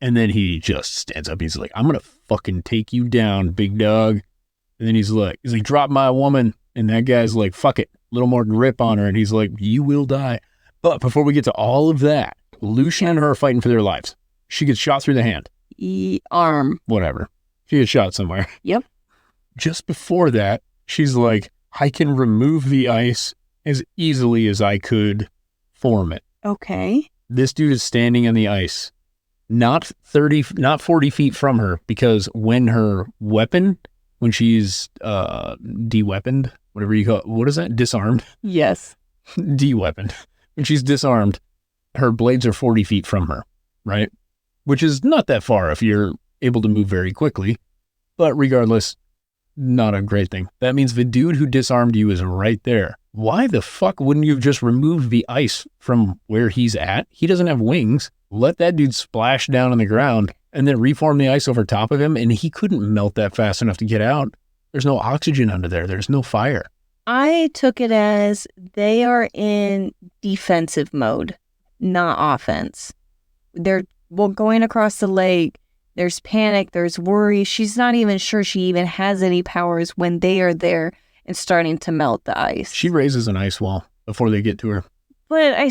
And then he just stands up. He's like, I'm going to fucking take you down, big dog. And then he's like, drop my woman. And that guy's like, fuck it. A little more grip on her. And he's like, you will die. But before we get to all of that, Lucian and her are fighting for their lives. She gets shot through the hand. Arm. Whatever. She gets shot somewhere. Yep. Just before that, she's like, I can remove the ice as easily as I could form it. Okay. This dude is standing on the ice, not 40 feet from her, because when her weapon, when she's de-weaponed, whatever you call it, what is that? Disarmed? Yes. De-weaponed. When she's disarmed, her blades are 40 feet from her, right? Which is not that far if you're able to move very quickly. But regardless, not a great thing. That means the dude who disarmed you is right there. Why the fuck wouldn't you have just removed the ice from where he's at? He doesn't have wings. Let that dude splash down on the ground and then reform the ice over top of him, and he couldn't melt that fast enough to get out. There's no oxygen under there. There's no fire. I took it as they are in defensive mode, not offense. They're going across the lake. There's panic. There's worry. She's not even sure she even has any powers when they are there and starting to melt the ice. She raises an ice wall before they get to her. But I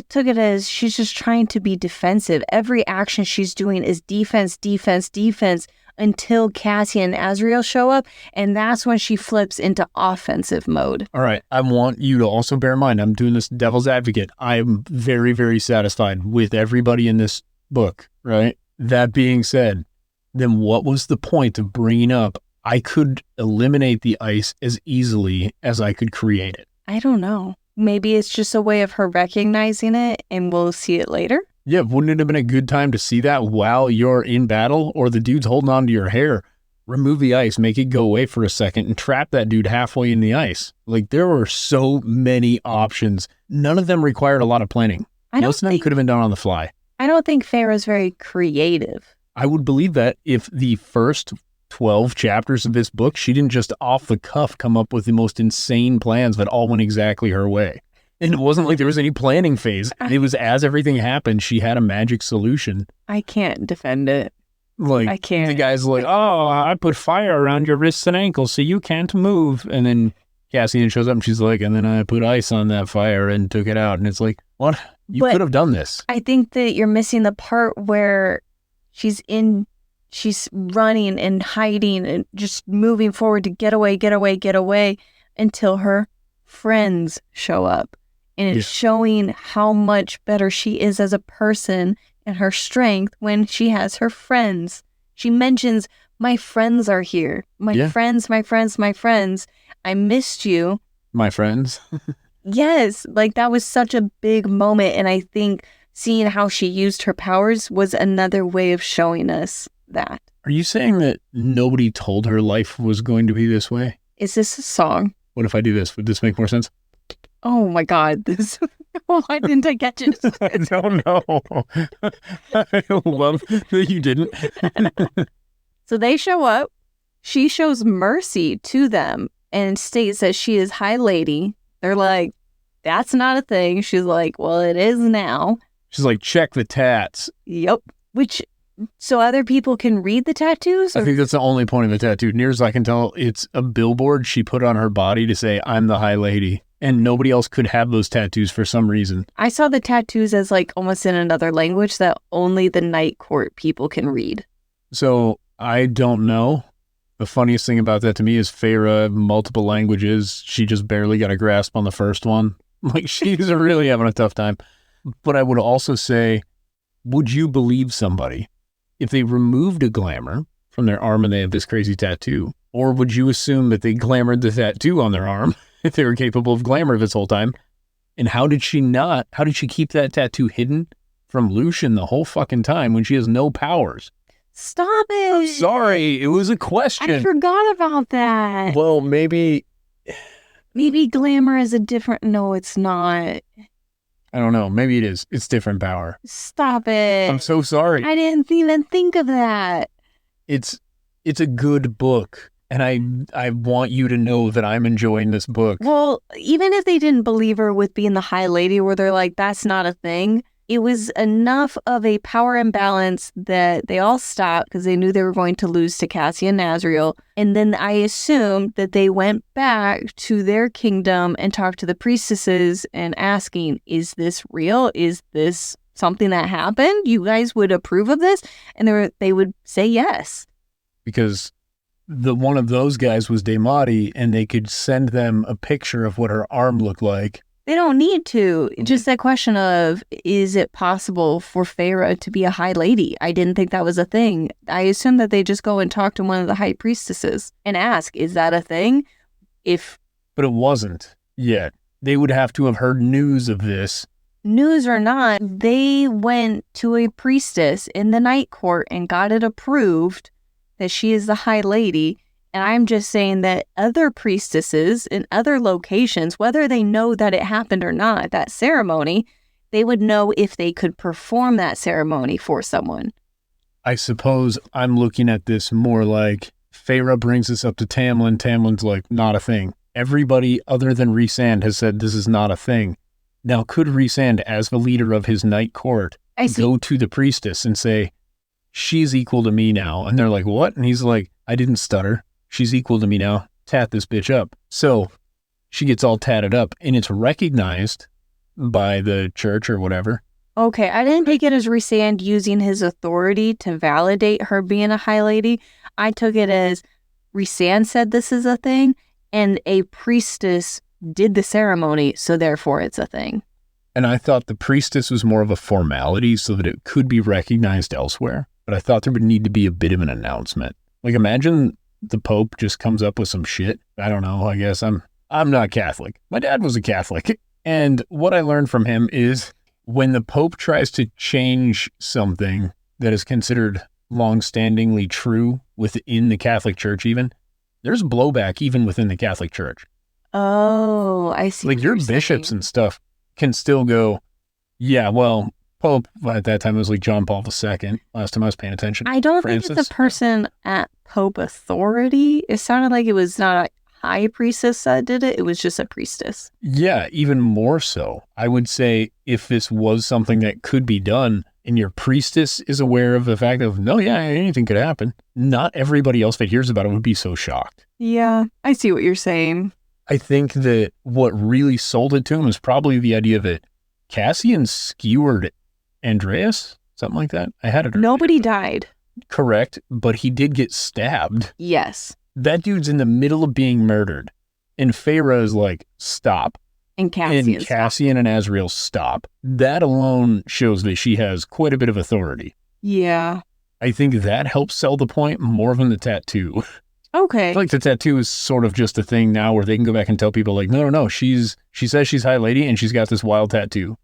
took it as she's just trying to be defensive. Every action she's doing is defense, defense, defense until Cassie and Azriel show up. And that's when she flips into offensive mode. All right. I want you to also bear in mind, I'm doing this devil's advocate. I am very, very satisfied with everybody in this book, right? That being said, then what was the point of bringing up I could eliminate the ice as easily as I could create it? I don't know. Maybe it's just a way of her recognizing it and we'll see it later. Yeah, wouldn't it have been a good time to see that while you're in battle or the dude's holding on to your hair? Remove the ice, make it go away for a second and trap that dude halfway in the ice. Like, there were so many options. None of them required a lot of planning. Most of them could have been done on the fly. I don't think Feyre's very creative. I would believe that if the first 12 chapters of this book, she didn't just off the cuff come up with the most insane plans that all went exactly her way. And it wasn't like there was any planning phase. It was as everything happened, she had a magic solution. I can't defend it. Like, I can't. The guy's like, oh, I put fire around your wrists and ankles so you can't move. And then Cassian shows up and she's like, and then I put ice on that fire and took it out. And it's like, what? You could have done this. I think that you're missing the part where she's running and hiding and just moving forward to get away until her friends show up. And it's showing how much better she is as a person and her strength when she has her friends. She mentions, my friends are here. My friends. I missed you. My friends. Yes, like that was such a big moment. And I think seeing how she used her powers was another way of showing us that. Are you saying that nobody told her life was going to be this way? Is this a song? What if I do this? Would this make more sense? Oh my God, this. Why didn't I catch it? I don't know. I love that you didn't. So they show up. She shows mercy to them and states that she is High Lady. They're like, that's not a thing. She's like, well, it is now. She's like, check the tats. Yep. So other people can read the tattoos? I think that's the only point of the tattoo. Near as I can tell, it's a billboard she put on her body to say, I'm the High Lady. And nobody else could have those tattoos for some reason. I saw the tattoos as like almost in another language that only the Night Court people can read. So I don't know. The funniest thing about that to me is Feyre, multiple languages. She just barely got a grasp on the first one. Like, she's really having a tough time. But I would also say, would you believe somebody if they removed a glamour from their arm and they have this crazy tattoo? Or would you assume that they glamored the tattoo on their arm if they were capable of glamour this whole time? And how did she keep that tattoo hidden from Lucian the whole fucking time when she has no powers? Stop it. I'm sorry. It was a question. I forgot about that. Well, maybe glamour is a different... No, it's not. I don't know. Maybe it is. It's different power. Stop it. I'm so sorry. I didn't even think of that. It's a good book. And I want you to know that I'm enjoying this book. Well, even if they didn't believe her with being the High Lady, where they're like, that's not a thing, it was enough of a power imbalance that they all stopped because they knew they were going to lose to Cassie and Azriel. And then I assumed that they went back to their kingdom and talked to the priestesses and asking, is this real? Is this something that happened? You guys would approve of this? And they would say yes. Because one of those guys was Daemati, and they could send them a picture of what her arm looked like. They don't need to. Just that question of, is it possible for Feyre to be a High Lady? I didn't think that was a thing. I assumed that they just go and talk to one of the High Priestesses and ask, is that a thing? But it wasn't yet. They would have to have heard news of this. News or not, they went to a priestess in the Night Court and got it approved that she is the High Lady. And I'm just saying that other priestesses in other locations, whether they know that it happened or not, that ceremony, they would know if they could perform that ceremony for someone. I suppose I'm looking at this more like Feyre brings this up to Tamlin. Tamlin's like, not a thing. Everybody other than Rhysand has said this is not a thing. Now, could Rhysand, as the leader of his night court, go to the priestess and say, she's equal to me now? And they're like, what? And he's like, I didn't stutter. She's equal to me now. Tat this bitch up. So she gets all tatted up, and it's recognized by the church or whatever. Okay, I didn't take it as Rhysand using his authority to validate her being a High Lady. I took it as Rhysand said this is a thing, and a priestess did the ceremony, so therefore it's a thing. And I thought the priestess was more of a formality so that it could be recognized elsewhere, but I thought there would need to be a bit of an announcement. Like, imagine the Pope just comes up with some shit. I don't know, I guess I'm not Catholic. My dad was a Catholic, and what I learned from him is when the Pope tries to change something that is considered long-standingly true within the Catholic Church even, there's blowback even within the Catholic Church. Oh, I see. Like, your bishops and stuff can still go, yeah, well, Pope, at that time it was like John Paul II, last time I was paying attention. I don't think it's a person at Pope authority. It sounded like it was not a high priestess that did it. It was just a priestess. Yeah, even more so. I would say if this was something that could be done and your priestess is aware of the fact of, no, yeah, anything could happen, not everybody else that hears about it would be so shocked. Yeah, I see what you're saying. I think that what really sold it to him is probably the idea that Cassian skewered Andreas, something like that. I had it. Nobody died. Correct, but he did get stabbed. Yes. That dude's in the middle of being murdered, and Feyre is like, stop. And Cassian and Azriel stop. That alone shows that she has quite a bit of authority. Yeah. I think that helps sell the point more than the tattoo. Okay. I feel like the tattoo is sort of just a thing now where they can go back and tell people like, no, she says she's High Lady and she's got this wild tattoo.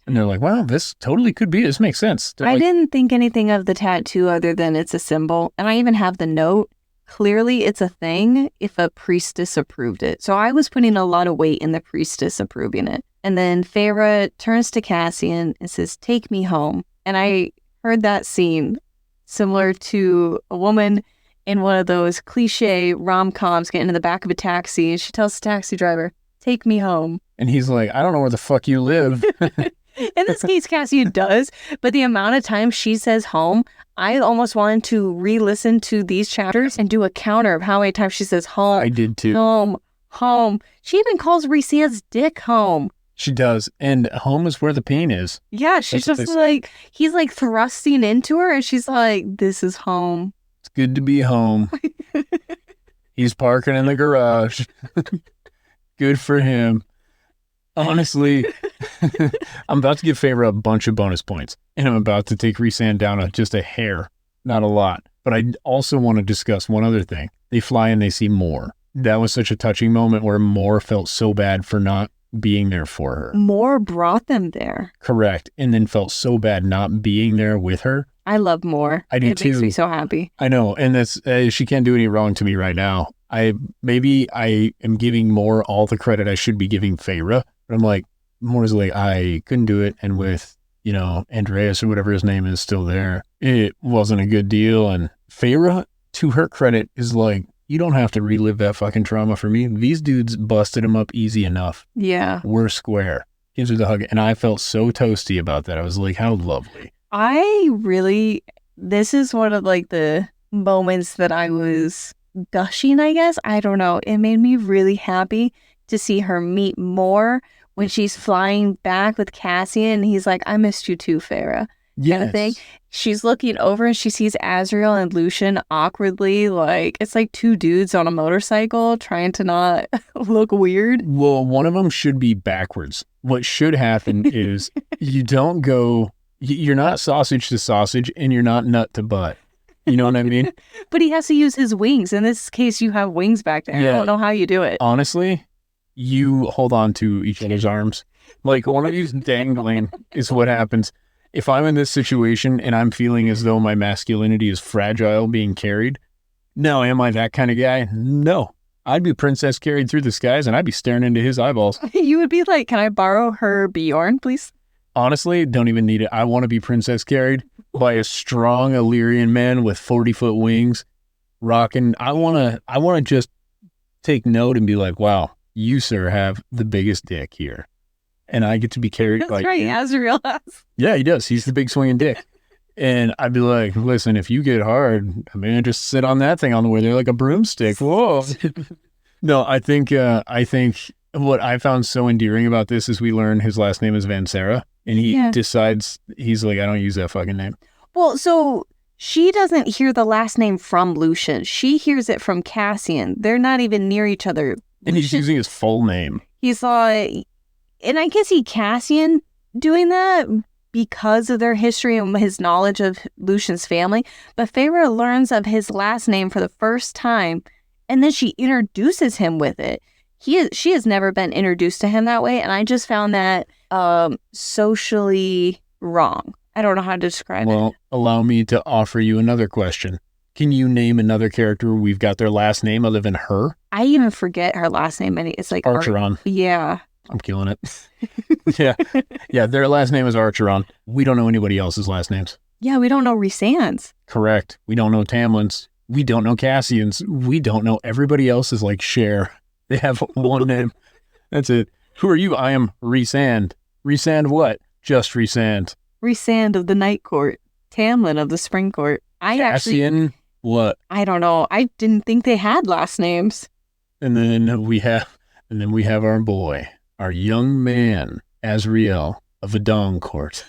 And they're like, wow, this totally could be. This makes sense. I didn't think anything of the tattoo other than it's a symbol. And I even have the note. Clearly, it's a thing if a priestess approved it. So I was putting a lot of weight in the priestess approving it. And then Feyre turns to Cassian and says, take me home. And I heard that scene similar to a woman in one of those cliche rom-coms getting in the back of a taxi. And she tells the taxi driver, take me home. And he's like, I don't know where the fuck you live. In this case, Cassian does, but the amount of times she says home, I almost wanted to re-listen to these chapters and do a counter of how many times she says home. I did too. Home. She even calls Rhysand's dick home. She does, and home is where the pain is. Yeah, she's just like, he's like thrusting into her, and she's like, this is home. It's good to be home. He's parking in the garage. Good for him. Honestly, I'm about to give Feyre a bunch of bonus points, and I'm about to take Rhysand down just a hair, not a lot. But I also want to discuss one other thing. They fly and they see Mor. That was such a touching moment where Mor felt so bad for not being there for her. Mor brought them there. Correct, and then felt so bad not being there with her. I love Mor. I do too. It makes me so happy. I know, and that's she can't do any wrong to me right now. Maybe I am giving Mor all the credit I should be giving Feyre. But I'm like, Mor's like, I couldn't do it. And with, Andreas or whatever his name is still there, it wasn't a good deal. And Feyre, to her credit, is like, you don't have to relive that fucking trauma for me. These dudes busted him up easy enough. Yeah. We're square. Gives her the hug. And I felt so toasty about that. I was like, how lovely. This is one of like the moments that I was gushing, I guess. I don't know. It made me really happy to see her meet Mor when she's flying back with Cassian. He's like, I missed you too, Feyre. Yes. Kind of thing. She's looking over and she sees Azriel and Lucian awkwardly, like, it's like two dudes on a motorcycle trying to not look weird. Well, one of them should be backwards. What should happen is you're not sausage to sausage and you're not nut to butt. You know what I mean? But he has to use his wings. In this case, you have wings back there. Yeah. I don't know how you do it. Honestly, you hold on to each other's arms. Like, one of you's dangling is what happens. If I'm in this situation and I'm feeling as though my masculinity is fragile being carried, Now, am I that kind of guy? No. I'd be princess carried through the skies and I'd be staring into his eyeballs. You would be like, can I borrow her Bjorn, please? Honestly, don't even need it. I want to be princess carried by a strong Illyrian man with 40-foot wings rocking. I want to just take note and be like, wow, you, sir, have the biggest dick here. And I get to be carried That's by right, you. Azrael has. Yeah, he does. He's the big swinging dick. And I'd be like, listen, if you get hard, I mean, just sit on that thing on the way there like a broomstick. Whoa. No, I think what I found so endearing about this is we learn his last name is Vansera. And he decides, he's like, I don't use that fucking name. Well, so she doesn't hear the last name from Lucian. She hears it from Cassian. They're not even near each other. And he's using his full name. He saw, and I can see Cassian doing that because of their history and his knowledge of Lucian's family. But Feyre learns of his last name for the first time, and then she introduces him with it. She has never been introduced to him that way, and I just found that socially wrong. I don't know how to describe it. Well, allow me to offer you another question. Can you name another character we've got their last name other than her? I even forget her last name, and it's like Archeron. Yeah. I'm killing it. Yeah, their last name is Archeron. We don't know anybody else's last names. Yeah, we don't know Rhysand's. Correct. We don't know Tamlin's. We don't know Cassian's. We don't know everybody else's like Cher. They have one name. That's it. Who are you? I am Rhysand. Rhysand what? Just Rhysand. Rhysand of the Night Court. Tamlin of the Spring Court. Cassian what? I don't know. I didn't think they had last names. And then we have our boy, our young man, Azrael of the Dawn Court.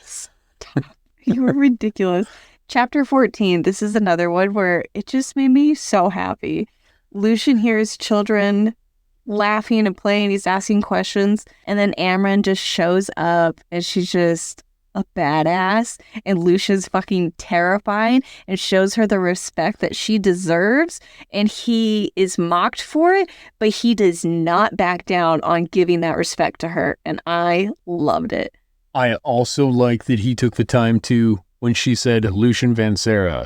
You were ridiculous. Chapter 14. This is another one where it just made me so happy. Lucian hears children laughing and playing. He's asking questions. And then Amren just shows up and she's just a badass. And Lucian's fucking terrified and shows her the respect that she deserves. And he is mocked for it, but he does not back down on giving that respect to her. And I loved it. I also like that he took the time to, when she said Lucian Vansera,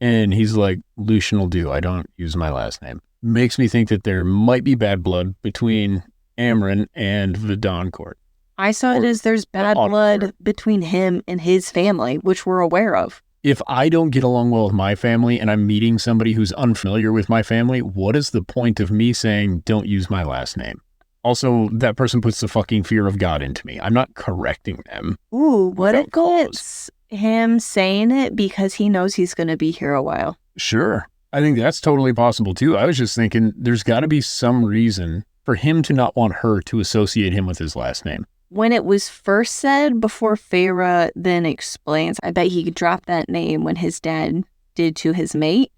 and he's like, Lucian will do. I don't use my last name. Makes me think that there might be bad blood between Amren and the Dawn Court. I saw it as there's bad blood between him and his family, which we're aware of. If I don't get along well with my family and I'm meeting somebody who's unfamiliar with my family, what is the point of me saying, don't use my last name? Also, that person puts the fucking fear of God into me. I'm not correcting them. Ooh, what if it's him saying it because he knows he's going to be here a while? Sure. I think that's totally possible too. I was just thinking there's got to be some reason for him to not want her to associate him with his last name. When it was first said, before Feyre then explains, I bet he dropped that name when his dad did to his mate.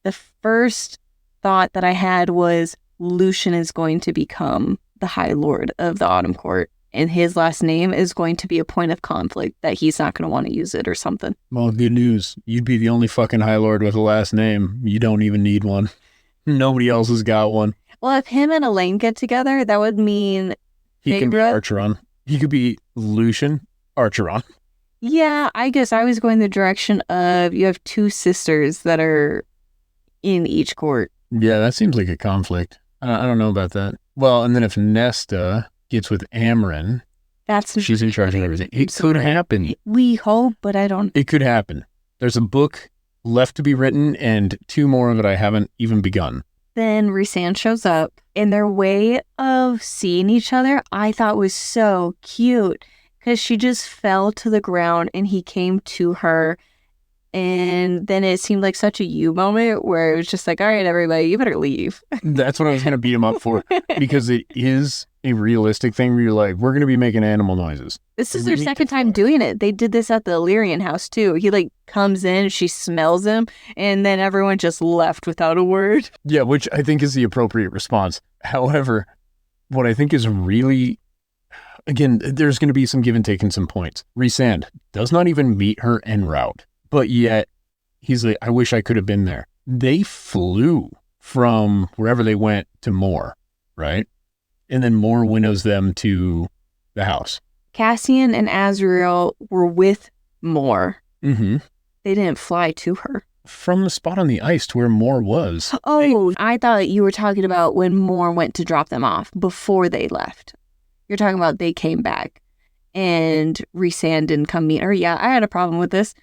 The first thought that I had was Lucian is going to become the High Lord of the Autumn Court, and his last name is going to be a point of conflict that he's not going to want to use it or something. Well, good news. You'd be the only fucking High Lord with a last name. You don't even need one. Nobody else has got one. Well, if him and Elaine get together, that would mean he can be Archeron. He could be Lucian Archeron. Yeah, I guess I was going the direction of you have two sisters that are in each court. Yeah, that seems like a conflict. I don't know about that. Well, and then if Nesta gets with Amren, she's in charge of everything. It could happen. We hope, but I don't. It could happen. There's a book left to be written and 2 more of it I haven't even begun. Then Rhysand shows up, and their way of seeing each other I thought was so cute because she just fell to the ground and he came to her. And then it seemed like such a you moment where it was just like, all right, everybody, you better leave. That's what I was going to beat him up for because it is a realistic thing where you're like, we're going to be making animal noises. This is their second time doing it. They did this at the Illyrian house too. He like comes in, she smells him, and then everyone just left without a word. Yeah, which I think is the appropriate response. However, what I think is really, again, there's going to be some give and take in some points. Rhysand does not even meet her en route. But yet, he's like, I wish I could have been there. They flew from wherever they went to Moore, right? And then Moore winnows them to the house. Cassian and Azrael were with Moore. Mm-hmm. They didn't fly to her. from the spot on the ice to where Moore was. Oh, I thought you were talking about when Moore went to drop them off before they left. You're talking about they came back and Rhysand didn't come meet her. Yeah, I had a problem with this.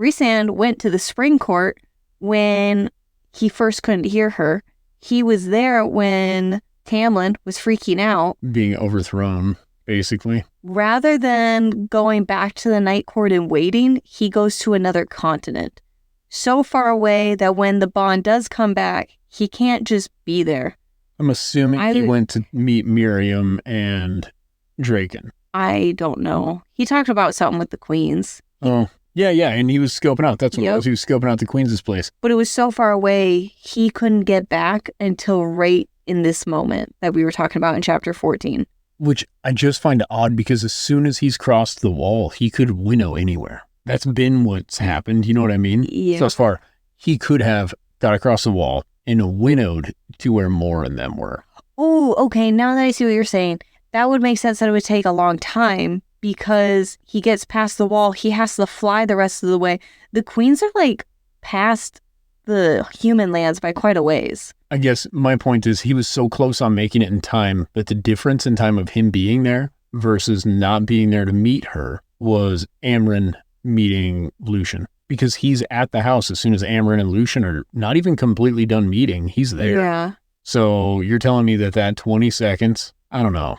Rhysand went to the spring court when he first couldn't hear her. He was there when Tamlin was freaking out. Being overthrown, basically. Rather than going back to the night court and waiting, he goes to another continent. So far away that when the bond does come back, he can't just be there. I'm assuming he went to meet Miriam and Draken. I don't know. He talked about something with the queens. Oh, yeah, and he was scoping out. That's what it was. He was scoping out the queens' place. But it was so far away, he couldn't get back until right in this moment that we were talking about in chapter 14. Which I just find odd because as soon as he's crossed the wall, he could winnow anywhere. That's been what's happened. You know what I mean? Yeah. So as far, he could have got across the wall and winnowed to where Moore and them were. Oh, okay. Now that I see what you're saying, that would make sense that it would take a long time because he gets past the wall. He has to fly the rest of the way. The queens are like past the human lands by quite a ways. I guess my point is he was so close on making it in time, but the difference in time of him being there versus not being there to meet her was Amren meeting Lucian. Because he's at the house as soon as Amren and Lucian are not even completely done meeting. He's there. Yeah. So you're telling me that 20 seconds, I don't know.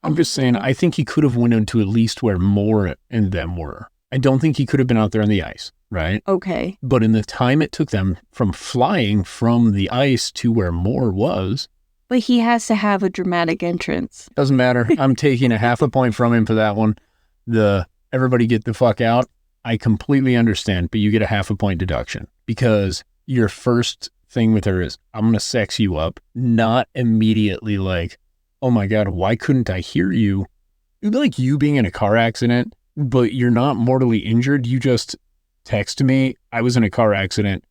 I'm just saying, I think he could have went to at least where Moore and them were. I don't think he could have been out there on the ice, right? Okay. But in the time it took them from flying from the ice to where Moore was. But he has to have a dramatic entrance. Doesn't matter. I'm taking a half a point from him for that one. Everybody get the fuck out. I completely understand, but you get a half a point deduction because your first thing with her is, I'm going to sex you up, not immediately like, oh my God, why couldn't I hear you? It'd be like you being in a car accident, but you're not mortally injured. You just text me, I was in a car accident.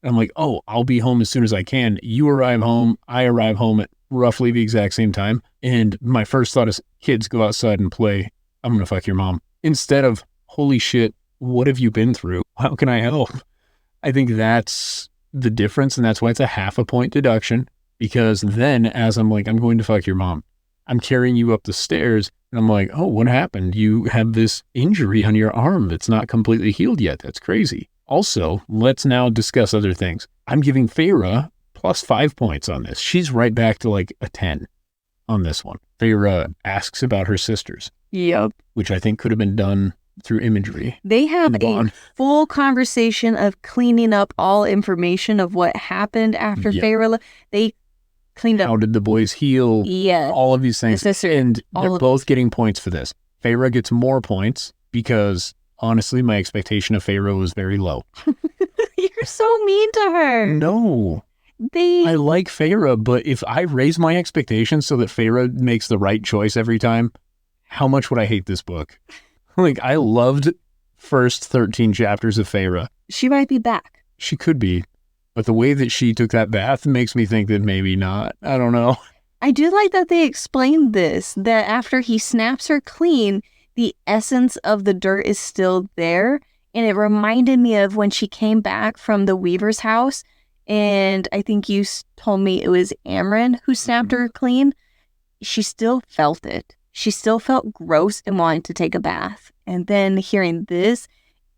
I'm like, oh, I'll be home as soon as I can. You arrive home. I arrive home at roughly the exact same time. And my first thought is, kids, go outside and play. I'm going to fuck your mom. Instead of, holy shit, what have you been through? How can I help? I think that's the difference, and that's why it's a half a point deduction, because then as I'm like, I'm going to fuck your mom, I'm carrying you up the stairs, and I'm like, oh, what happened? You have this injury on your arm that's not completely healed yet. That's crazy. Also, let's now discuss other things. I'm giving Feyre plus 5 points on this. She's right back to like a 10 on this one. Feyre asks about her sisters. Yep. Which I think could have been done through imagery. They have a full conversation of cleaning up all information of what happened after Feyre. They cleaned up. How did the boys heal? Yeah. All of these things. And they're both getting points for this. Feyre gets more points because, honestly, my expectation of Feyre was very low. You're so mean to her. No. I like Feyre, but if I raise my expectations so that Feyre makes the right choice every time, how much would I hate this book? Like, I loved first 13 chapters of Feyre. She might be back. She could be. But the way that she took that bath makes me think that maybe not. I don't know. I do like that they explained this, that after he snaps her clean, the essence of the dirt is still there. And it reminded me of when she came back from the Weaver's house. And I think you told me it was Amren who snapped her clean. She still felt it. She still felt gross and wanted to take a bath. And then hearing this,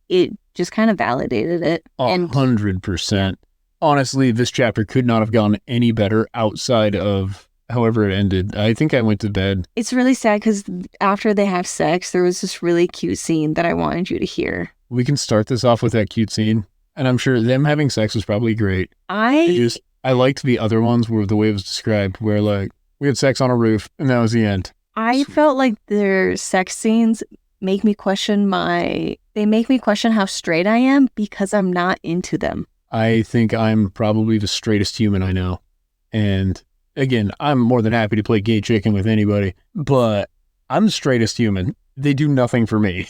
it just kind of validated it. 100%. Honestly, this chapter could not have gone any better outside of however it ended. I think I went to bed. It's really sad because after they have sex, there was this really cute scene that I wanted you to hear. We can start this off with that cute scene. And I'm sure them having sex was probably great. I liked the other ones where the way it was described, where like we had sex on a roof and that was the end. I felt like their sex scenes make me question how straight I am because I'm not into them. I think I'm probably the straightest human I know. And again, I'm more than happy to play gay chicken with anybody, but I'm the straightest human. They do nothing for me.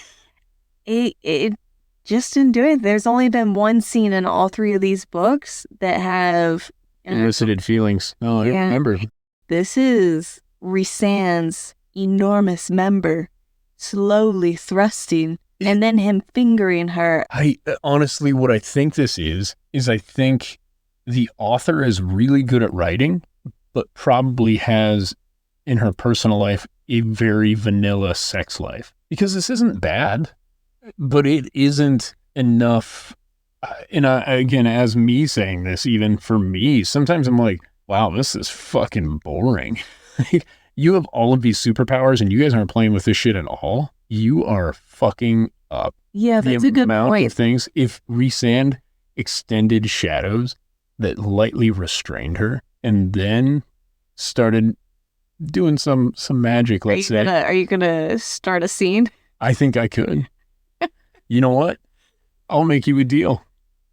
It just didn't do it. There's only been one scene in all three of these books that have elicited feelings. Oh, I remember. This is Rhysand's enormous member slowly thrusting and then him fingering her. I honestly, what I think this is I think the author is really good at writing, but probably has in her personal life a very vanilla sex life. Because this isn't bad, but it isn't enough. And again, as me saying this, even for me, sometimes I'm like, wow, this is fucking boring. You have all of these superpowers and you guys aren't playing with this shit at all. You are fucking up. Yeah, that's a good point. Of things, if Rhysand extended shadows that lightly restrained her and then started doing some magic, let's say. Are you gonna start a scene? I think I could. You know what? I'll make you a deal.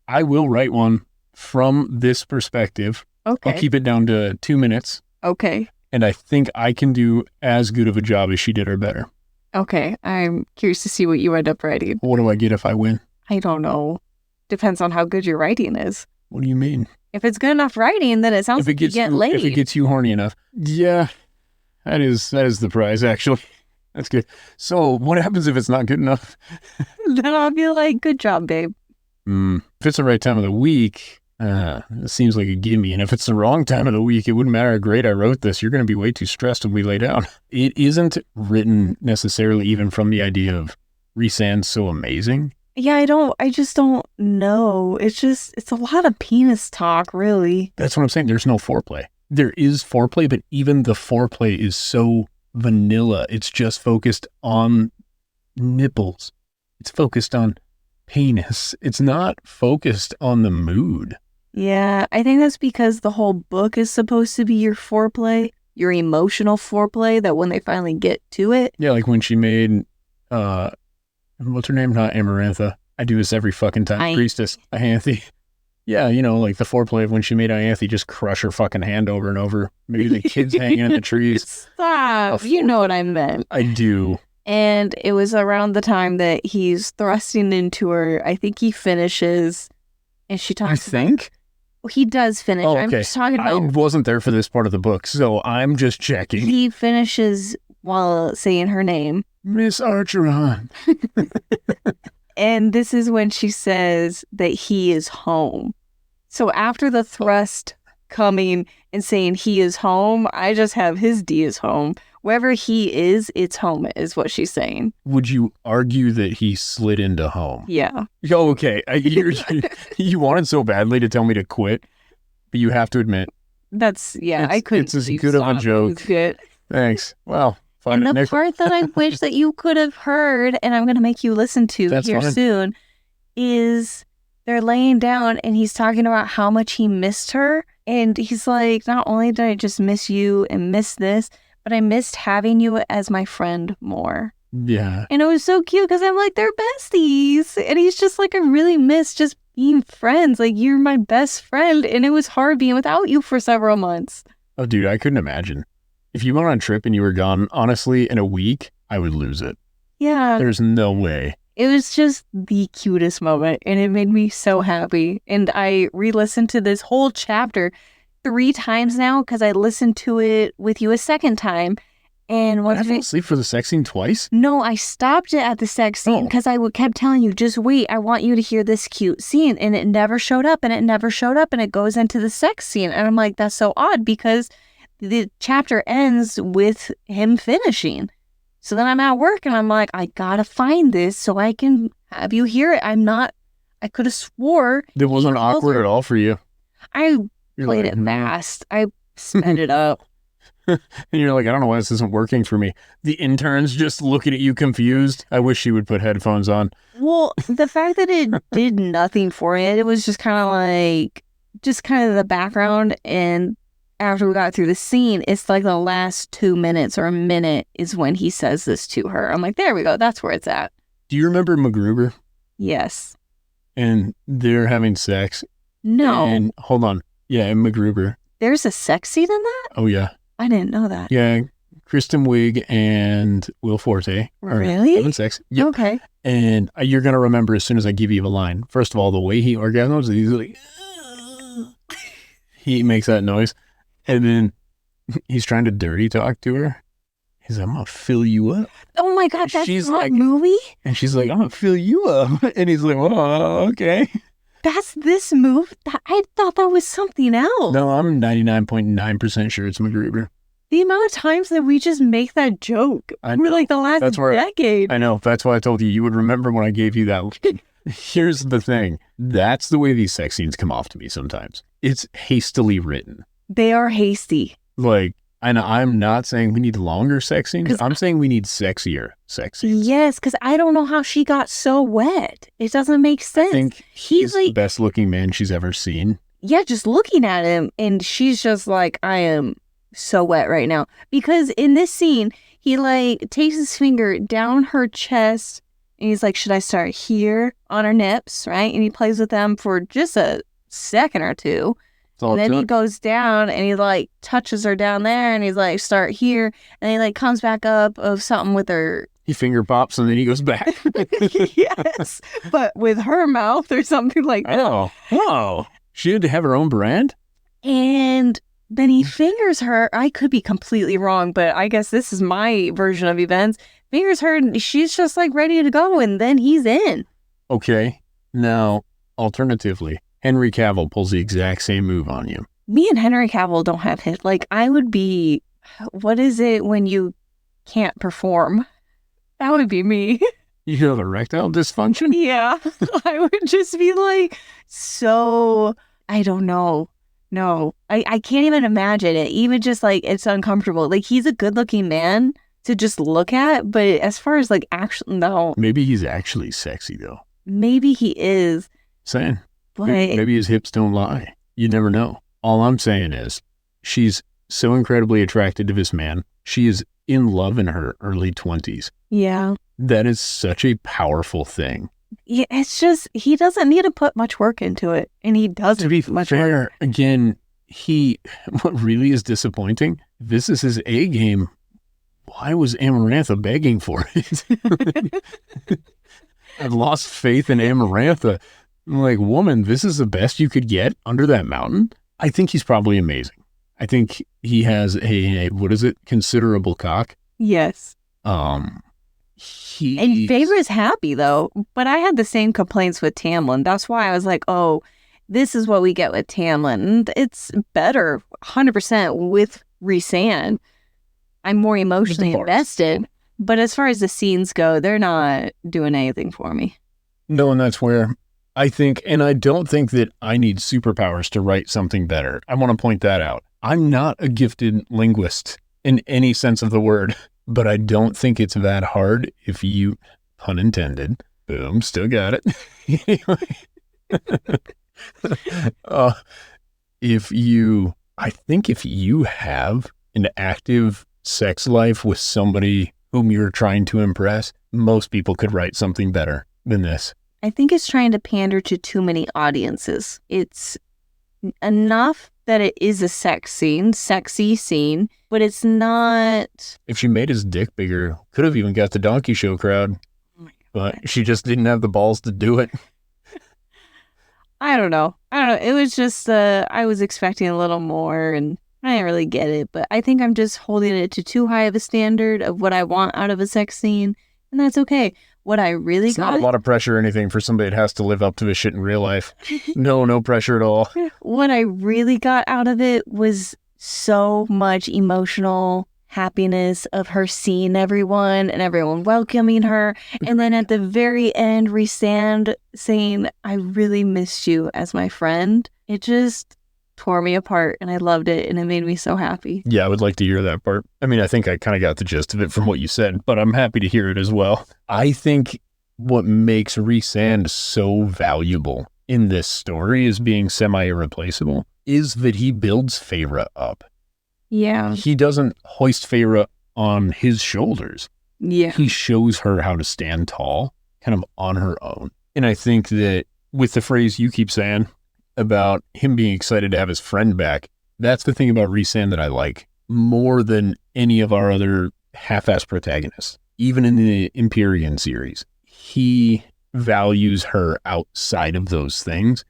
I will write one from this perspective. Okay. I'll keep it down to 2 minutes. Okay. And I think I can do as good of a job as she did or better. Okay. I'm curious to see what you end up writing. What do I get if I win? I don't know. Depends on how good your writing is. What do you mean? If it's good enough writing, then it sounds like you get laid. If it gets you horny enough. Yeah. That is the prize, actually. That's good. So what happens if it's not good enough? Then I'll be like, good job, babe. If it's the right time of the week, it seems like a gimme. And if it's the wrong time of the week, it wouldn't matter how great I wrote this. You're going to be way too stressed when we lay down. It isn't written necessarily even from the idea of Rhysand so amazing. Yeah, I just don't know. It's a lot of penis talk, really. That's what I'm saying. There's no foreplay. There is foreplay, but even the foreplay is so vanilla. It's just focused on nipples. It's focused on penis. It's not focused on the mood. Yeah, I think that's because the whole book is supposed to be your foreplay, your emotional foreplay, that when they finally get to it. Yeah, like when she made, what's her name? Not Amarantha. I do this every fucking time. Priestess. Ianthe. Yeah, you know, like the foreplay of when she made Ianthe just crush her fucking hand over and over. Maybe the kids hanging in the trees. Stop. You know what I meant. I do. And it was around the time that he's thrusting into her. I think he finishes, and she talks. I think? He does finish. Oh, okay. I'm just talking about. I wasn't there for this part of the book, so I'm just checking. He finishes while saying her name. Miss Archeron. And this is when she says that he is home. So after the thrust coming and saying he is home, I just have his D is home. Wherever he is, it's home, is what she's saying. Would you argue that he slid into home? Yeah. Oh, okay. You wanted so badly to tell me to quit, but you have to admit. I couldn't. It's as good of a joke. It's good. Thanks. Well, fine. And the part that I wish that you could have heard, and I'm going to make you listen to soon, is they're laying down and he's talking about how much he missed her. And he's like, not only did I just miss you and miss this, but I missed having you as my friend more. Yeah. And it was so cute because I'm like, they're besties. And he's just like, I really miss just being friends. Like, you're my best friend. And it was hard being without you for several months. Oh, dude, I couldn't imagine. If you went on a trip and you were gone, honestly, in a week, I would lose it. Yeah. There's no way. It was just the cutest moment, and it made me so happy. And I re-listened to this whole chapter 3 times now because I listened to it with you a second time. And I fell asleep for the sex scene twice? No, I stopped it at the sex scene because I kept telling you, just wait, I want you to hear this cute scene. And it never showed up, and it never showed up, and it goes into the sex scene. And I'm like, that's so odd because the chapter ends with him finishing. So then I'm at work and I'm like, I gotta find this so I can have you hear it. I could have swore. It wasn't awkward at all for you. You're played it fast. I sped it up. And you're like, I don't know why this isn't working for me. The intern's just looking at you confused. I wish she would put headphones on. Well, the fact that it did nothing for it was just kind of the background. And after we got through the scene, it's like the last 2 minutes or a minute is when he says this to her. I'm like, there we go. That's where it's at. Do you remember MacGruber? Yes. And they're having sex. No. And hold on. Yeah, in MacGruber. There's a sex scene in that? Oh, yeah. I didn't know that. Yeah. Kristen Wiig and Will Forte are having sex. Yep. Okay. And you're going to remember as soon as I give you the line. First of all, the way he orgasms, he's like, he makes that noise. And then he's trying to dirty talk to her. He's like, I'm gonna fill you up. Oh my God, that's She's that like- movie? And she's like, I'm gonna fill you up. And he's like, oh, okay. That's this movie? I thought that was something else. No, I'm 99.9% sure it's MacGruber. The amount of times that we just make that joke for like the last decade. I know. That's why I told you would remember when I gave you that. Here's the thing. That's the way these sex scenes come off to me sometimes. It's hastily written. They are hasty. Like, and I'm not saying we need longer sex scenes. I'm saying we need sexier sex scenes. Yes, because I don't know how she got so wet. It doesn't make sense. I think he's the best looking man she's ever seen. Yeah, just looking at him, and she's just like, I am so wet right now. Because in this scene, he like takes his finger down her chest, and he's like, should I start here on her nips, right? And he plays with them for just a second or two. And then he goes down and he like touches her down there and he's like, start here. And he like comes back up of something with her. He finger pops and then he goes back. Yes, but with her mouth or something like that. Oh, she had to have her own brand? And then he fingers her. I could be completely wrong, but I guess this is my version of events. Fingers her and she's just like ready to go. And then he's in. Okay. Now, alternatively, Henry Cavill pulls the exact same move on you. Me and Henry Cavill don't have hit. Like, I would be, what is it when you can't perform? That would be me. You have erectile dysfunction? Yeah. I would just be like, so, I don't know. No, I can't even imagine it. Even just like, it's uncomfortable. Like, he's a good looking man to just look at, but as far as like, actually, no. Maybe he's actually sexy though. Maybe he is. Saying. But Maybe his hips don't lie. You never know. All I'm saying is she's so incredibly attracted to this man. She is in love in her early 20s. yeah. That is such a powerful thing. Yeah, it's just, he doesn't need to put much work into it. And he doesn't. To be much fair, work. again, what really is disappointing, this is his A game. Why was Amarantha begging for it? I've lost faith in Amarantha. I'm like, woman, this is the best you could get under that mountain? I think he's probably amazing. I think he has a considerable cock. Yes. And Feyre is happy though, but I had the same complaints with Tamlin. That's why I was like, oh, this is what we get with Tamlin. And it's better 100% with Rhysand. I'm more emotionally invested. But as far as the scenes go, they're not doing anything for me. No, and that's where I think, and I don't think that I need superpowers to write something better. I want to point that out. I'm not a gifted linguist in any sense of the word, but I don't think it's that hard if you, pun intended, boom, still got it. I think if you have an active sex life with somebody whom you're trying to impress, most people could write something better than this. I think it's trying to pander to too many audiences. It's enough that it is a sexy scene, but it's not. If she made his dick bigger, could have even got the donkey show crowd, but she just didn't have the balls to do it. I don't know. It was just, I was expecting a little more and I didn't really get it, but I think I'm just holding it to too high of a standard of what I want out of a sex scene, and that's okay. What I really It's not a lot of pressure or anything for somebody that has to live up to this shit in real life. No pressure at all. What I really got out of it was so much emotional happiness of her seeing everyone and everyone welcoming her. And then at the very end, Rhysand saying, I really missed you as my friend. It just tore me apart and I loved it and it made me so happy. Yeah, I would like to hear that part. I mean, I think I kind of got the gist of it from what you said, but I'm happy to hear it as well. I think what makes Rhysand so valuable in this story as being semi-irreplaceable is that he builds Feyre up. Yeah. He doesn't hoist Feyre on his shoulders. Yeah. He shows her how to stand tall, kind of on her own. And I think that with the phrase you keep saying about him being excited to have his friend back, that's the thing about Rhysand that I like more than any of our other half-ass protagonists. Even in the Empyrean series, he values her outside of those things.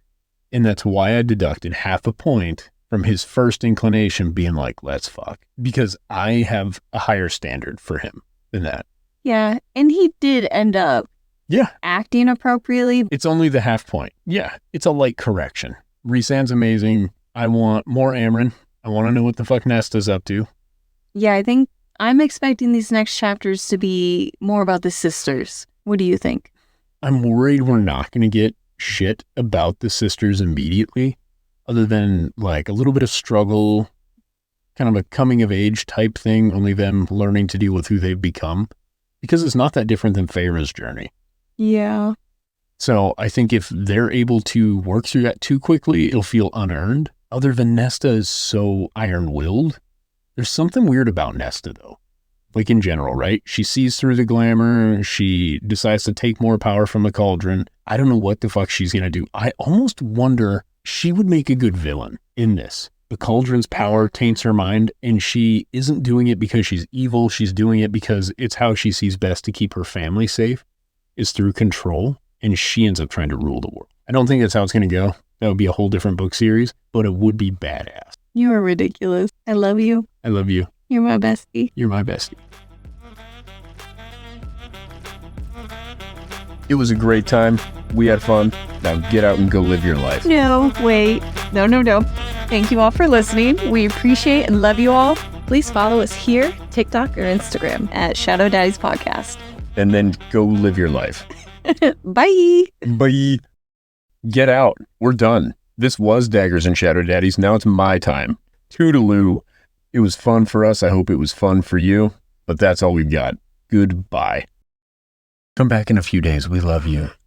And that's why I deducted half a point from his first inclination being like, let's fuck. Because I have a higher standard for him than that. Yeah, and he did end up acting appropriately. It's only the half point. Yeah, it's a light correction. Rhysand's amazing. I want more Amryn. I want to know what the fuck Nesta's up to. Yeah, I think I'm expecting these next chapters to be more about the sisters. What do you think? I'm worried we're not going to get shit about the sisters immediately, other than like a little bit of struggle, kind of a coming of age type thing, only them learning to deal with who they've become, because it's not that different than Feyre's journey. Yeah. So I think if they're able to work through that too quickly, it'll feel unearned. Other than Nesta is so iron-willed. There's something weird about Nesta, though. Like in general, right? She sees through the glamour. She decides to take more power from the cauldron. I don't know what the fuck she's going to do. I almost wonder she would make a good villain in this. The cauldron's power taints her mind, and she isn't doing it because she's evil. She's doing it because it's how she sees best to keep her family safe, is through control, and she ends up trying to rule the world. I don't think that's how it's going to go. That would be a whole different book series, but it would be badass. You are ridiculous. I love you. I love you. You're my bestie. You're my bestie. It was a great time. We had fun. Now get out and go live your life. No, wait. No. Thank you all for listening. We appreciate and love you all. Please follow us here, TikTok or Instagram at Shadow Daddies Podcast. And then go live your life. Bye. Bye. Get out. We're done. This was Daggers and Shadow Daddies. Now it's my time. Toodaloo. It was fun for us. I hope it was fun for you. But that's all we've got. Goodbye. Come back in a few days. We love you.